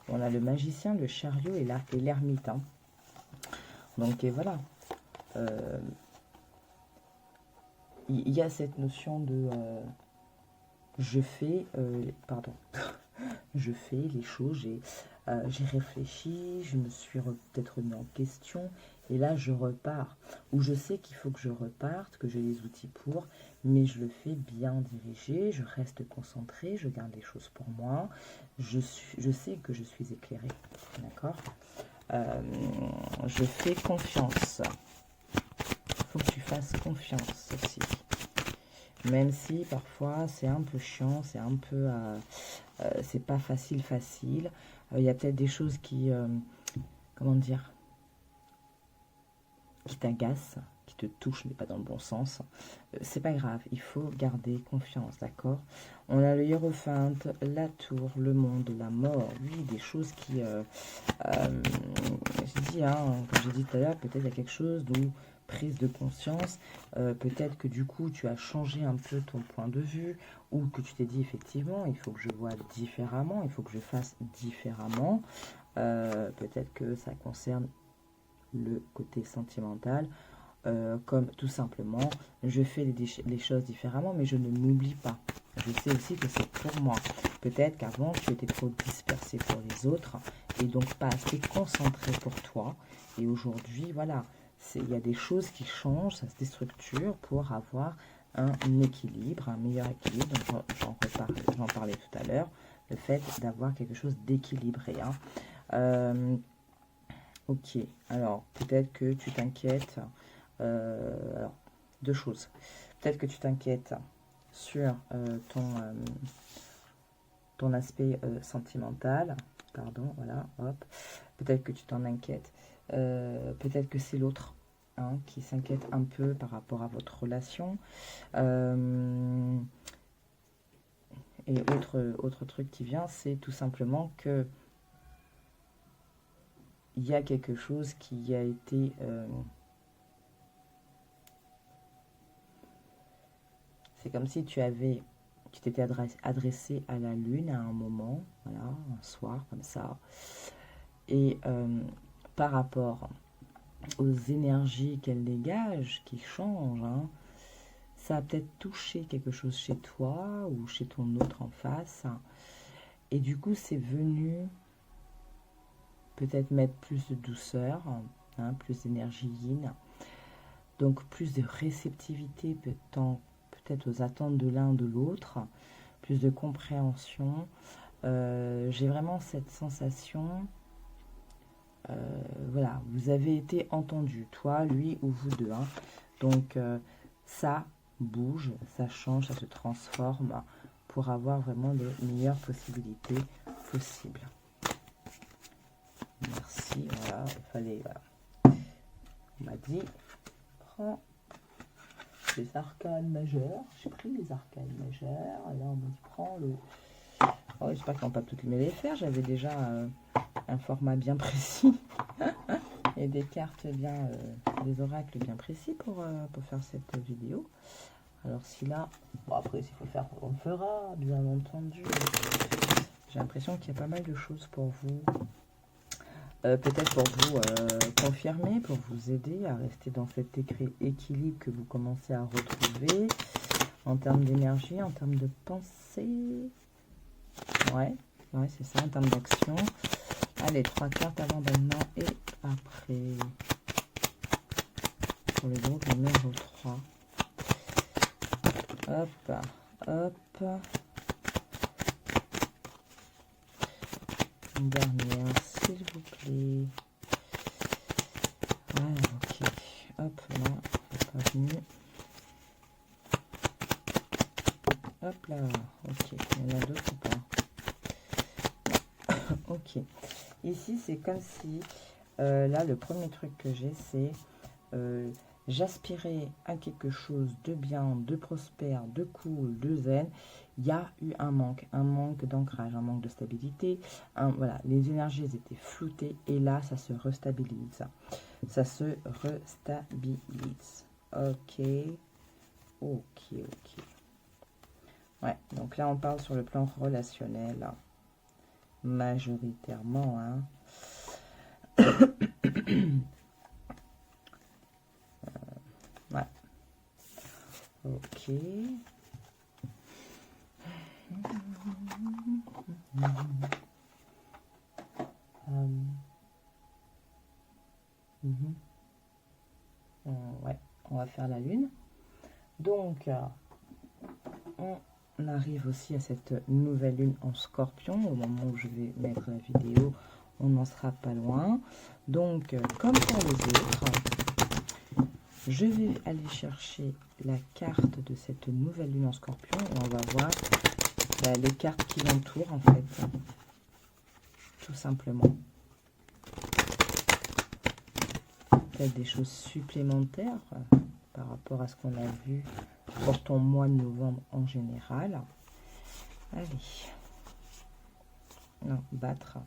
On a le magicien, le chariot et l'ermite. Hein. Donc, et voilà. Il y a cette notion de je fais je fais les choses, j'ai réfléchi, je me suis peut-être remis en question et là je repars, ou je sais qu'il faut que je reparte, que j'ai les outils pour, mais je le fais bien dirigé, je reste concentré, je garde les choses pour moi, je sais que je suis éclairée, d'accord. Je fais confiance, il faut que tu fasses confiance aussi. Même si parfois c'est un peu chiant, c'est un peu, c'est pas facile. Il y a peut-être des choses qui, comment dire, qui t'agacent, qui te touchent, mais pas dans le bon sens. C'est pas grave, il faut garder confiance, d'accord. On a le hiérophante, la tour, le monde, la mort, oui, des choses qui, j'ai dit, hein, comme j'ai dit tout à l'heure, peut-être il y a quelque chose d'où prise de conscience, peut-être que du coup tu as changé un peu ton point de vue ou que tu t'es dit effectivement il faut que je vois différemment, il faut que je fasse différemment, peut-être que ça concerne le côté sentimental, comme tout simplement je fais les choses différemment mais je ne m'oublie pas, je sais aussi que c'est pour moi, peut-être qu'avant tu étais trop dispersé pour les autres et donc pas assez concentré pour toi et aujourd'hui voilà, il y a des choses qui changent, ça se déstructure pour avoir un équilibre, un meilleur équilibre. Donc j'en parlais tout à l'heure, le fait d'avoir quelque chose d'équilibré. Hein. Ok, alors peut-être que tu t'inquiètes. Alors, deux choses. Peut-être que tu t'inquiètes sur ton aspect sentimental. Pardon, voilà, hop. Peut-être que tu t'en inquiètes. Peut-être que c'est l'autre hein, qui s'inquiète un peu par rapport à votre relation. Et autre truc qui vient, c'est tout simplement que il y a quelque chose qui a été... c'est comme si tu t'étais adressé à la lune à un moment, voilà, un soir comme ça. Et par rapport aux énergies qu'elle dégage, qui changent, hein, ça a peut-être touché quelque chose chez toi ou chez ton autre en face. Et du coup, c'est venu peut-être mettre plus de douceur, hein, plus d'énergie yin. Donc plus de réceptivité peut-être aux attentes de l'un de l'autre, plus de compréhension. J'ai vraiment cette sensation... voilà, vous avez été entendu, toi, lui ou vous deux. Hein. Donc, ça bouge, ça change, ça se transforme pour avoir vraiment les meilleures possibilités possibles. Merci, voilà, il fallait... Voilà. On m'a dit, prends les arcanes majeures. J'ai pris les arcanes majeures. Et là, on m'a dit, prends le... Oh, j'espère qu'ils n'ont pas toutes les faire. J'avais déjà... un format bien précis et des cartes bien, des oracles bien précis pour faire cette vidéo. Alors si là, bon après s'il faut le faire, on le fera, bien entendu. J'ai l'impression qu'il y a pas mal de choses pour vous. Peut-être pour vous confirmer, pour vous aider à rester dans cet équilibre que vous commencez à retrouver en termes d'énergie, en termes de pensée. Ouais, c'est ça, en termes d'action. Allez, 3 cartes avant, maintenant et après. Pour le groupe numéro 3. Hop. hop. Une dernière, s'il vous plaît. Voilà, ok. Hop, non, c'est pas venu. Hop là, ok. Il y en a d'autres ou pas? Ok. Ici, c'est comme si, là, le premier truc que j'ai, c'est j'aspirais à quelque chose de bien, de prospère, de cool, de zen. Il y a eu un manque d'ancrage, un manque de stabilité. Voilà, les énergies étaient floutées et là, ça se restabilise. Ça se restabilise. Ok, ok, ok. Ouais, donc là, on parle sur le plan relationnel, majoritairement, hein. Ouais. Ok. Ouais, on va faire la lune. Donc, on arrive aussi à cette nouvelle lune en scorpion. Au moment où je vais mettre la vidéo, on n'en sera pas loin. Donc, comme pour les autres, je vais aller chercher la carte de cette nouvelle lune en scorpion et on va voir les cartes qui l'entourent en fait, tout simplement. Peut-être des choses supplémentaires par rapport à ce qu'on a vu pour ton mois de novembre en général. Allez. Non, battre.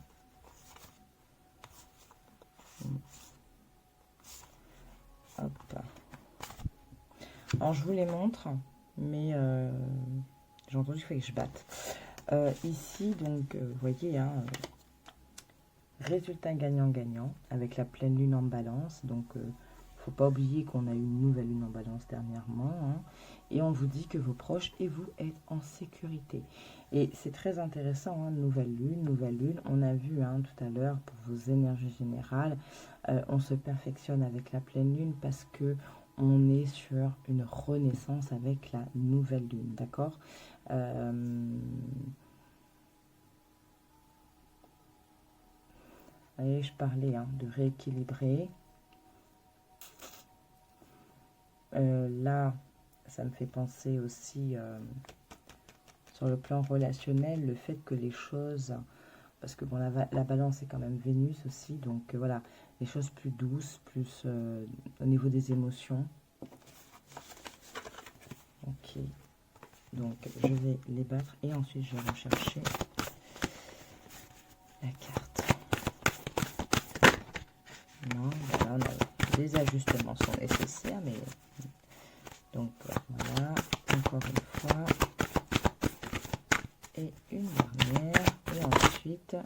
Hop. Alors, je vous les montre, mais j'ai entendu qu'il fallait que je batte. Ici, donc, vous voyez, hein, résultat gagnant-gagnant avec la pleine lune en balance. Donc, faut pas oublier qu'on a eu une nouvelle lune en balance dernièrement. Hein, et on vous dit que vos proches et vous êtes en sécurité. Et c'est très intéressant, hein, nouvelle lune. On a vu hein, tout à l'heure pour vos énergies générales, on se perfectionne avec la pleine lune parce que on est sur une renaissance avec la nouvelle lune, d'accord? Allez, je parlais hein, de rééquilibrer. Là, ça me fait penser aussi sur le plan relationnel, le fait que les choses, parce que bon, la balance est quand même Vénus aussi, donc voilà, les choses plus douces, plus au niveau des émotions. Ok, donc je vais les battre et ensuite je vais rechercher la carte. Non, voilà, non, des ajustements sont nécessaires, mais donc voilà, encore une fois. Et une dernière. Et ensuite,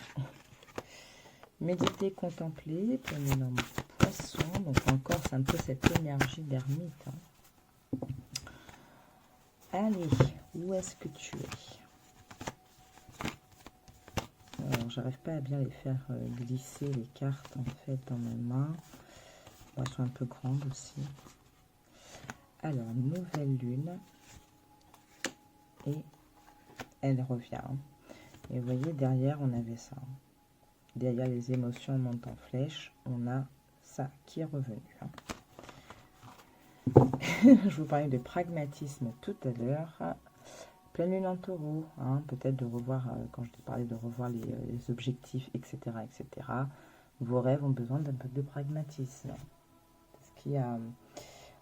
méditer, contempler, pour une énorme poisson. Donc encore, c'est un peu cette énergie d'ermite. Hein. Allez, où est-ce que tu es? Alors, j'arrive pas à bien les faire glisser les cartes en fait dans mes mains. Bon, elles sont un peu grandes aussi. Alors, nouvelle lune. Et elle revient. Et vous voyez, derrière, on avait ça. Derrière les émotions montent en flèche, on a ça qui est revenu. Hein. Je vous parlais de pragmatisme tout à l'heure. Pleine lune en taureau, hein, peut-être de revoir, quand je te parlais de revoir les objectifs, etc., etc. Vos rêves ont besoin d'un peu de pragmatisme. Parce qu'il y a...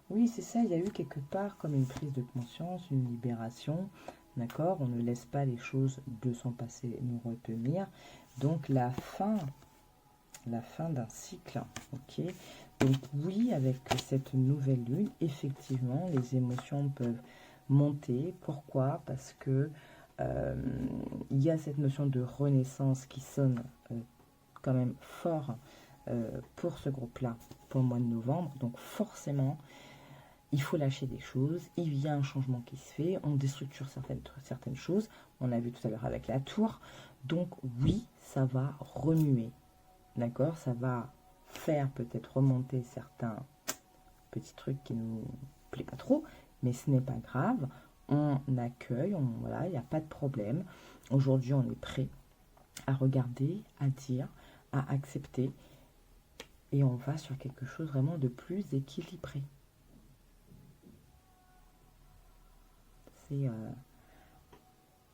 Oui, c'est ça, il y a eu quelque part comme une prise de conscience, une libération. D'accord? On ne laisse pas les choses de son passé nous retenir. Donc la fin d'un cycle. Ok? Donc oui, avec cette nouvelle lune, effectivement, les émotions peuvent monter. Pourquoi? Parce que il y a cette notion de renaissance qui sonne quand même fort pour ce groupe-là, pour le mois de novembre. Donc forcément, il faut lâcher des choses, il y a un changement qui se fait, on déstructure certaines choses, on a vu tout à l'heure avec la tour, donc oui, ça va remuer, d'accord? Ça va faire peut-être remonter certains petits trucs qui nous plaisent pas trop, mais ce n'est pas grave, on accueille, voilà, il n'y a pas de problème. Aujourd'hui, on est prêt à regarder, à dire, à accepter. Et on va sur quelque chose vraiment de plus équilibré.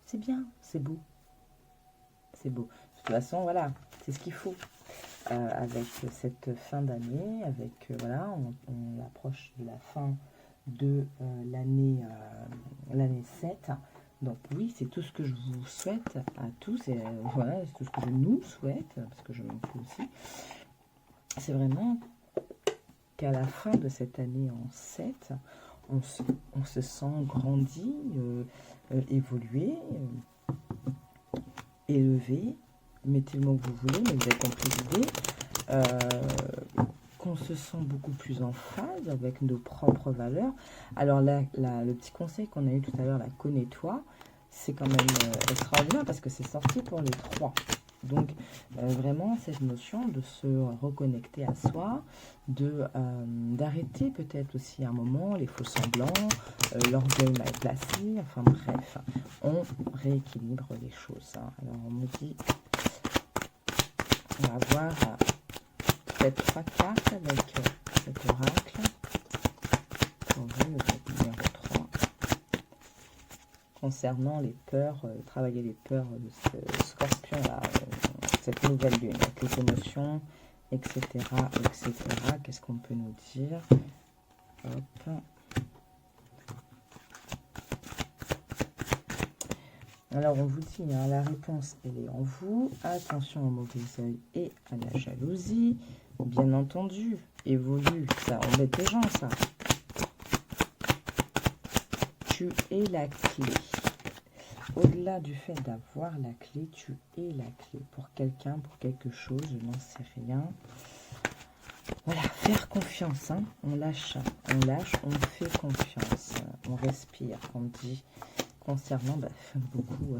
C'est bien, c'est beau. C'est beau. De toute façon, voilà, c'est ce qu'il faut. Avec cette fin d'année, avec, voilà, on approche de la fin de l'année 7. Donc oui, c'est tout ce que je vous souhaite à tous, et voilà, c'est tout ce que je nous souhaite, parce que je m'en fous aussi. C'est vraiment qu'à la fin de cette année en 7, on se sent grandi, évolué, élevé, mettez le mot que vous voulez, mais vous avez compris l'idée, qu'on se sent beaucoup plus en phase avec nos propres valeurs. Alors là, le petit conseil qu'on a eu tout à l'heure, la connais-toi, c'est quand même extraordinaire parce que c'est sorti pour les 3. Donc vraiment cette notion de se reconnecter à soi, d'arrêter peut-être aussi à un moment les faux semblants, l'orgueil mal placé, enfin bref, on rééquilibre les choses. Hein. Alors on me dit, on va voir peut-être 3 cartes avec cet oracle. On va le numéro 3. Concernant les peurs, travailler les peurs de ce scorpion là, cette nouvelle lune, avec les émotions, etc. etc. Qu'est-ce qu'on peut nous dire? Hop. Alors on vous dit, hein, la réponse elle est en vous. Attention au mauvais œil et à la jalousie. Bien entendu, évolue, ça embête les gens ça. Tu es la clé. Au-delà du fait d'avoir la clé, tu es la clé pour quelqu'un, pour quelque chose, je n'en sais rien. Voilà, faire confiance, hein. On lâche, on fait confiance, on respire, on dit concernant beaucoup.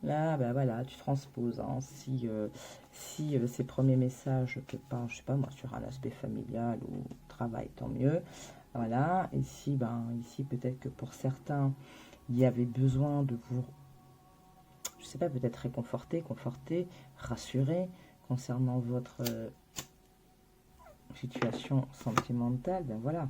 Là, voilà, tu transposes. Hein. Si ces premiers messages te parlent, je sais pas moi, sur un aspect familial ou travail, tant mieux. Voilà, ici, ici peut-être que pour certains, il y avait besoin de vous, je sais pas, peut-être réconforter, conforter, rassurer concernant votre situation sentimentale. Ben voilà.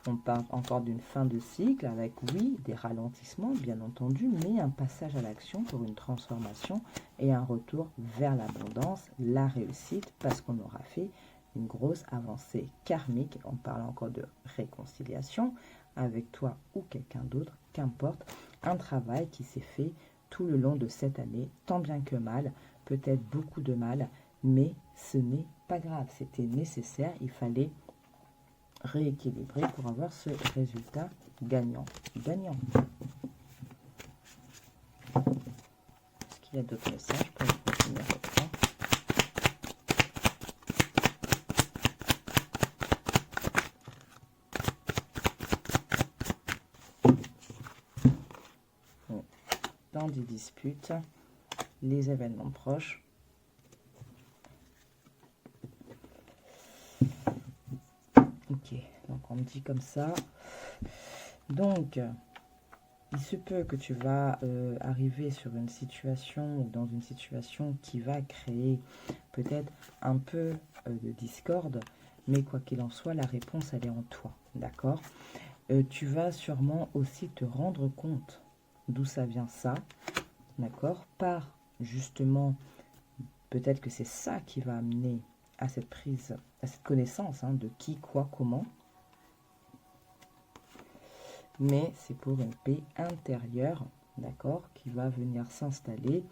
On parle encore d'une fin de cycle avec, oui, des ralentissements, bien entendu, mais un passage à l'action pour une transformation et un retour vers l'abondance, la réussite, parce qu'on aura fait une grosse avancée karmique. On parle encore de réconciliation avec toi ou quelqu'un d'autre, qu'importe, un travail qui s'est fait tout le long de cette année, tant bien que mal, peut-être beaucoup de mal, mais ce n'est pas grave, c'était nécessaire, il fallait rééquilibrer pour avoir ce résultat gagnant. Gagnant. Est-ce qu'il y a d'autres messages pour le numéro 3? Dans des disputes, les événements proches. Ok, donc on me dit comme ça. Donc, il se peut que tu vas arriver sur une situation ou dans une situation qui va créer peut-être un peu de discorde, mais quoi qu'il en soit, la réponse, elle est en toi, d'accord? Tu vas sûrement aussi te rendre compte d'où ça vient ça, d'accord? Par justement, peut-être que c'est ça qui va amener à cette prise, à cette connaissance de qui, quoi, comment. Mais c'est pour une paix intérieure, d'accord, qui va venir s'installer.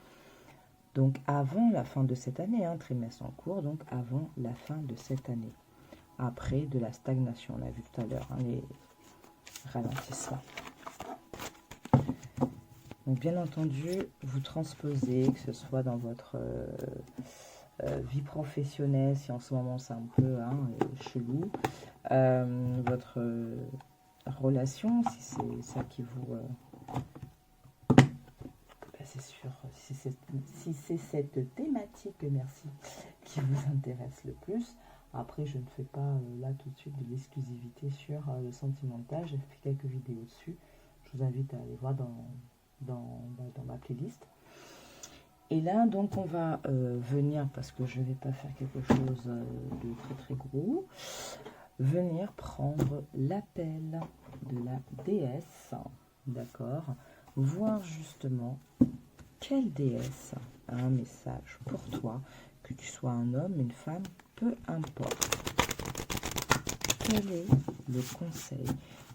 Donc avant la fin de cette année, trimestre en cours, donc avant la fin de cette année. Après de la stagnation, on a vu tout à l'heure, les ralentissements. Donc bien entendu, vous transposez, que ce soit dans votre vie professionnelle, si en ce moment c'est un peu chelou, votre relation, si c'est ça qui vous c'est sûr, si c'est cette thématique, merci, qui vous intéresse le plus. Après, je ne fais pas là tout de suite de l'exclusivité sur le sentimental. J'ai fait quelques vidéos dessus. Je vous invite à aller voir dans ma playlist. Et là, donc, on va venir, parce que je ne vais pas faire quelque chose de très très gros, venir prendre l'appel de la déesse, d'accord, voir justement quelle déesse a un message pour toi, que tu sois un homme, une femme, peu importe. Quel est le conseil?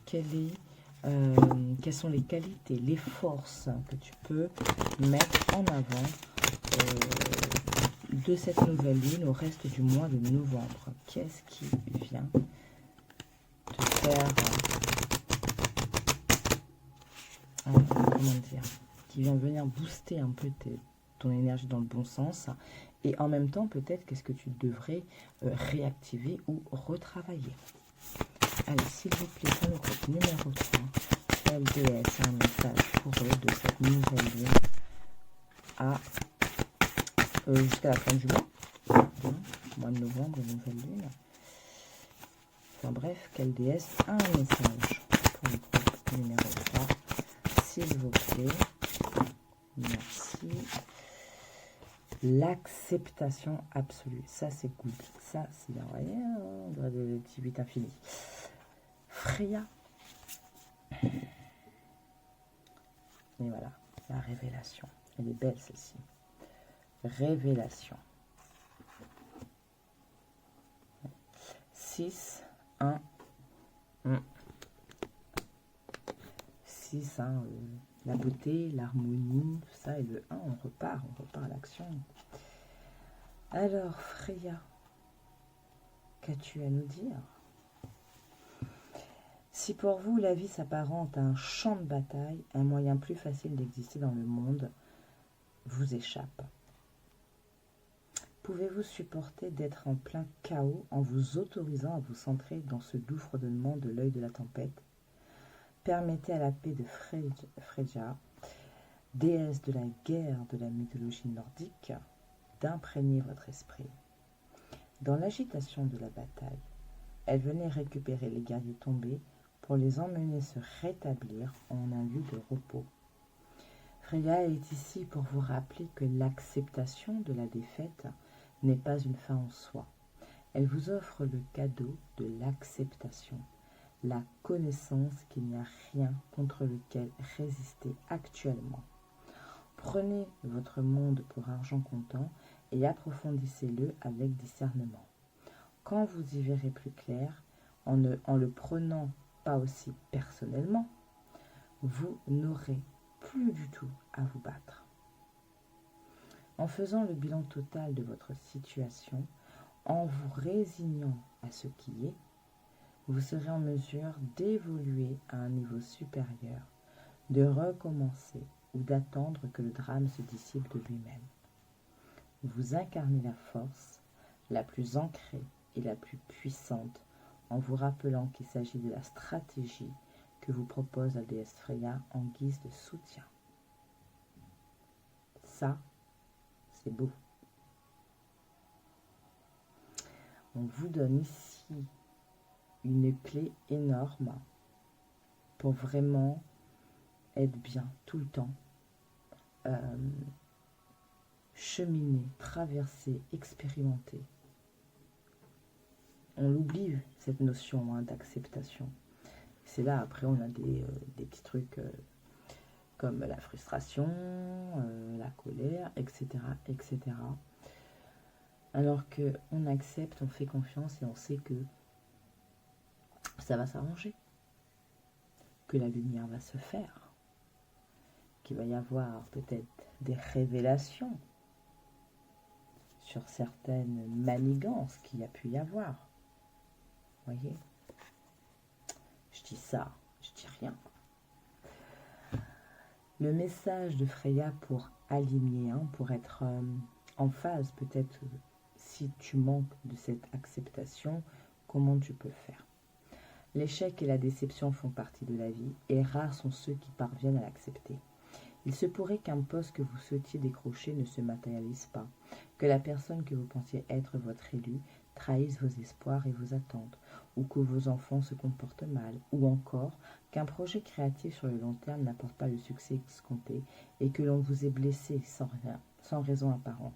Quelles sont les qualités, les forces que tu peux mettre en avant de cette nouvelle lune au reste du mois de novembre? Qu'est-ce qui vient te faire, comment dire, qui vient venir booster un peu ton énergie dans le bon sens, et en même temps peut-être qu'est-ce que tu devrais réactiver ou retravailler. Allez, s'il vous plaît, pour le groupe numéro 3, quelle déesse a un message pour eux de cette nouvelle lune jusqu'à la fin du mois, mois de novembre, nouvelle lune. Enfin bref, quelle déesse a un message pour le groupe numéro 3, s'il vous plaît. Merci. L'acceptation absolue. Ça, c'est good. Ça, c'est bien. Vous voyez, on dirait le petit 8 infini. Freya. Et voilà, la révélation. Elle est belle, celle-ci. Révélation. 6, 1. 6, la beauté, l'harmonie, tout ça, et le 1, on repart à l'action. Alors, Freya, qu'as-tu à nous dire? Si pour vous, la vie s'apparente à un champ de bataille, un moyen plus facile d'exister dans le monde vous échappe. Pouvez-vous supporter d'être en plein chaos en vous autorisant à vous centrer dans ce doux fredonnement de l'œil de la tempête? Permettez à la paix de Freyja, déesse de la guerre de la mythologie nordique, d'imprégner votre esprit. Dans l'agitation de la bataille, elle venait récupérer les guerriers tombés pour les emmener se rétablir en un lieu de repos. Freya est ici pour vous rappeler que l'acceptation de la défaite n'est pas une fin en soi. Elle vous offre le cadeau de l'acceptation, la connaissance qu'il n'y a rien contre lequel résister actuellement. Prenez votre monde pour argent comptant et approfondissez-le avec discernement. Quand vous y verrez plus clair, en le prenant pas aussi personnellement, vous n'aurez plus du tout à vous battre. En faisant le bilan total de votre situation, en vous résignant à ce qui est, vous serez en mesure d'évoluer à un niveau supérieur, de recommencer ou d'attendre que le drame se dissipe de lui-même. Vous incarnez la force la plus ancrée et la plus puissante en vous rappelant qu'il s'agit de la stratégie que vous propose la déesse Freya en guise de soutien. Ça, c'est beau. On vous donne ici une clé énorme pour vraiment être bien tout le temps. Cheminer, traverser, expérimenter. On l'oublie, cette notion d'acceptation. C'est là, après, on a des petits trucs comme la frustration, la colère, etc., etc. Alors qu'on accepte, on fait confiance et on sait que ça va s'arranger, que la lumière va se faire, qu'il va y avoir peut-être des révélations sur certaines manigances qu'il y a pu y avoir. Voyez, je dis ça, je dis rien. Le message de Freya pour aligner, pour être en phase, peut-être si tu manques de cette acceptation, comment tu peux faire? L'échec et la déception font partie de la vie et rares sont ceux qui parviennent à l'accepter. Il se pourrait qu'un poste que vous souhaitiez décrocher ne se matérialise pas, que la personne que vous pensiez être votre élu trahisse vos espoirs et vos attentes, ou que vos enfants se comportent mal, ou encore qu'un projet créatif sur le long terme n'apporte pas le succès escompté et que l'on vous ait blessé sans raison apparente.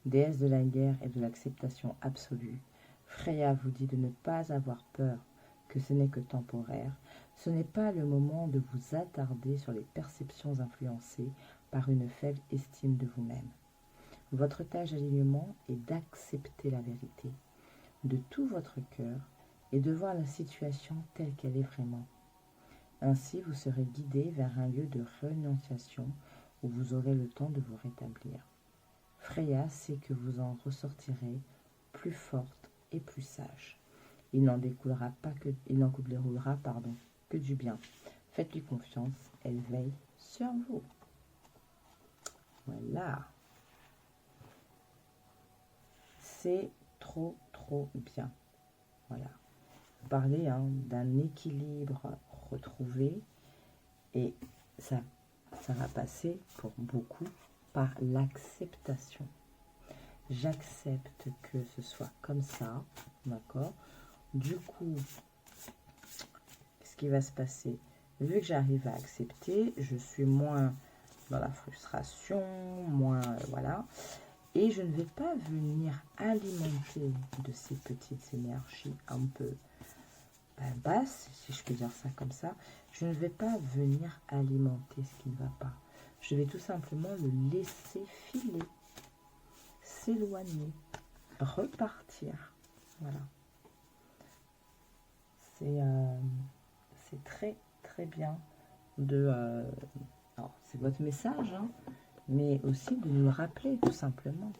Déesse de la guerre et de l'acceptation absolue, Freya vous dit de ne pas avoir peur, que ce n'est que temporaire. Ce n'est pas le moment de vous attarder sur les perceptions influencées par une faible estime de vous-même. Votre tâche d'alignement est d'accepter la vérité de tout votre cœur et de voir la situation telle qu'elle est vraiment. Ainsi, vous serez guidé vers un lieu de renonciation où vous aurez le temps de vous rétablir. Freya sait que vous en ressortirez plus forte et plus sage. Il n'en découlera que du bien. Faites-lui confiance, elle veille sur vous. Voilà. C'est trop bien. Voilà. Vous parlez d'un équilibre retrouvé et ça va passer pour beaucoup par l'acceptation. J'accepte que ce soit comme ça, d'accord? Du coup, ce qui va se passer, vu que j'arrive à accepter, je suis moins dans la frustration, moins, voilà. Et je ne vais pas venir alimenter de ces petites énergies un peu basses, si je peux dire ça comme ça. Je ne vais pas venir alimenter ce qui ne va pas. Je vais tout simplement le laisser filer, s'éloigner, repartir. Voilà. C'est très bien de... alors, c'est votre message, mais aussi de nous le rappeler, tout simplement.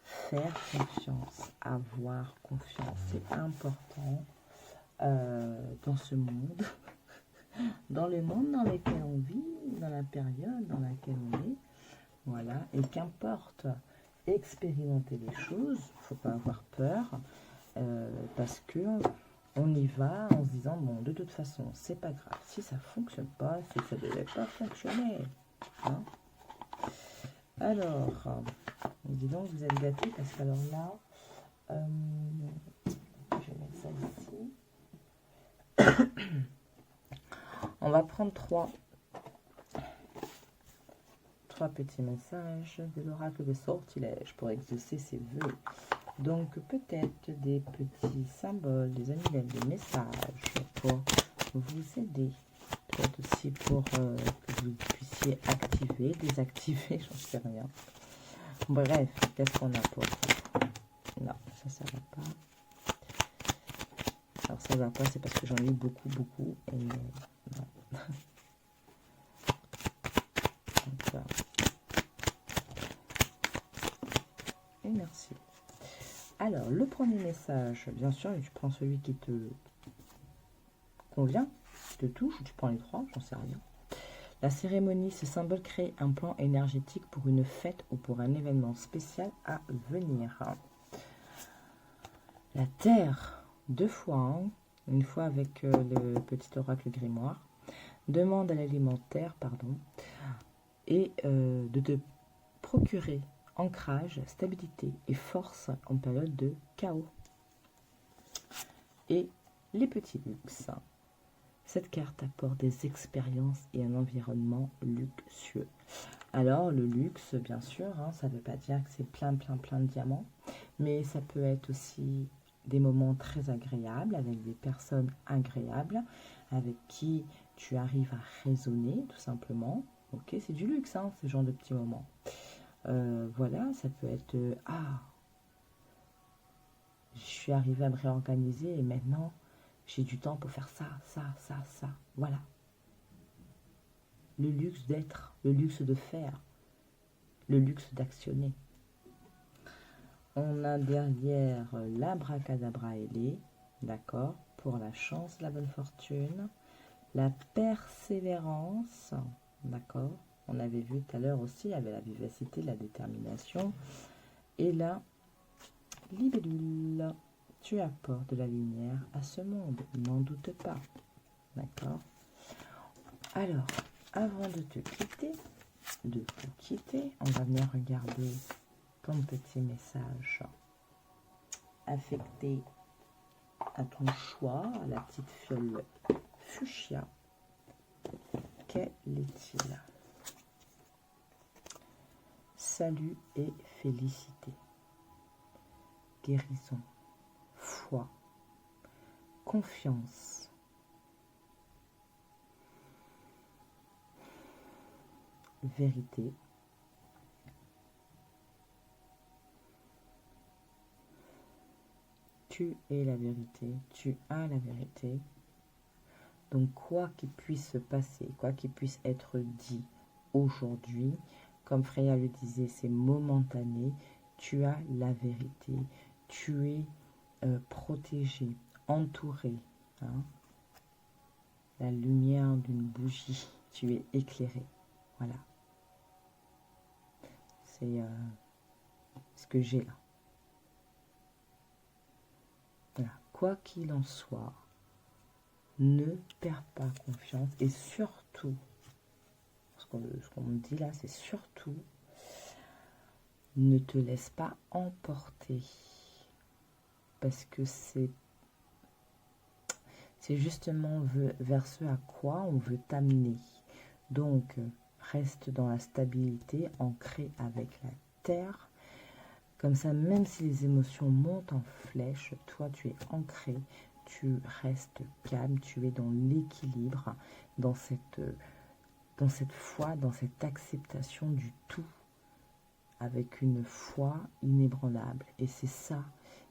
Faire confiance, avoir confiance, c'est important dans ce monde, dans le monde dans lequel on vit, dans la période dans laquelle on est. Voilà, et qu'importe, expérimenter les choses, il ne faut pas avoir peur, parce que on y va en se disant, bon, de toute façon, c'est pas grave, si ça fonctionne pas, c'est que ça ne devait pas fonctionner. Alors, dis donc, vous êtes gâtés, parce qu'alors là, je vais mettre ça ici. On va prendre trois petits messages de l'oracle de sortilège pour exaucer ses vœux. Donc peut-être des petits symboles, des amulets, des messages pour vous aider. Peut-être aussi pour que vous puissiez activer, désactiver, j'en sais rien. Bref, qu'est-ce qu'on a pour vous? Non, ça va pas. Alors ça va pas, c'est parce que j'en ai eu beaucoup. Et non. Donc, et merci. Alors, le premier message, bien sûr, tu prends celui qui te convient, qui te touche, ou tu prends les trois, j'en sais rien. La cérémonie, ce symbole crée un plan énergétique pour une fête ou pour un événement spécial à venir. La terre, deux fois, une fois avec le petit oracle grimoire, demande à l'alimentaire, et de te procurer ancrage, stabilité et force en période de chaos. Et les petits luxes. Cette carte apporte des expériences et un environnement luxueux. Alors, le luxe, bien sûr, ça ne veut pas dire que c'est plein de diamants, mais ça peut être aussi des moments très agréables, avec des personnes agréables, avec qui tu arrives à raisonner, tout simplement. Ok, c'est du luxe, ce genre de petits moments. Voilà, ça peut être je suis arrivée à me réorganiser et maintenant j'ai du temps pour faire ça. Voilà. Le luxe d'être, le luxe de faire, le luxe d'actionner. On a derrière l'abracadabra ailé, d'accord, pour la chance, la bonne fortune, la persévérance, d'accord. On avait vu tout à l'heure aussi, il y avait la vivacité, la détermination. Et la libellule. Tu apportes de la lumière à ce monde, n'en doute pas. D'accord? Alors, avant de te quitter, de vous quitter, on va venir regarder ton petit message affecté à ton choix, à la petite fiole fuchsia. Quel est-il? Salut et félicité. Guérison, foi, confiance, vérité, tu es la vérité, tu as la vérité. Donc quoi qu'il puisse se passer, quoi qu'il puisse être dit aujourd'hui, comme Freya le disait, c'est momentané, tu as la vérité, tu es protégé, entouré, hein, la lumière d'une bougie, tu es éclairé, voilà. C'est ce que j'ai là. Voilà. Quoi qu'il en soit, ne perds pas confiance et surtout, ce qu'on me dit là, c'est surtout, ne te laisse pas emporter parce que c'est justement vers ce à quoi on veut t'amener. Donc, reste dans la stabilité, ancré avec la terre. Comme ça, même si les émotions montent en flèche, toi, tu es ancré, tu restes calme, tu es dans l'équilibre, dans cette foi, dans cette acceptation du tout, avec une foi inébranlable. Et c'est ça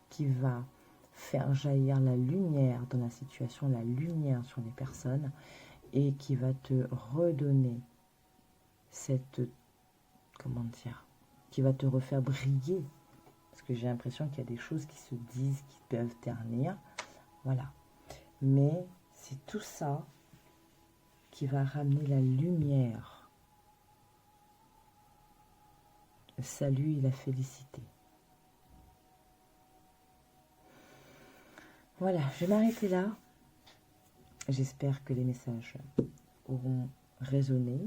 qui va faire jaillir la lumière dans la situation, la lumière sur les personnes, et qui va te redonner cette, comment dire, qui va te refaire briller. Parce que j'ai l'impression qu'il y a des choses qui se disent, qui peuvent ternir. Voilà. Mais c'est tout ça qui va ramener la lumière. Le salut et la félicité. Voilà, je vais m'arrêter là. J'espère que les messages auront résonné.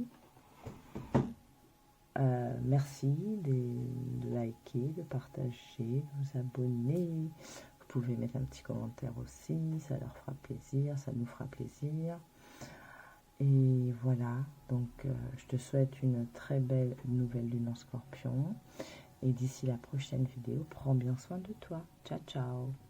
Merci de liker, de partager, de vous abonner. Vous pouvez mettre un petit commentaire aussi, ça leur fera plaisir, ça nous fera plaisir. Et voilà, donc je te souhaite une très belle nouvelle lune en Scorpion. Et d'ici la prochaine vidéo, prends bien soin de toi. Ciao, ciao!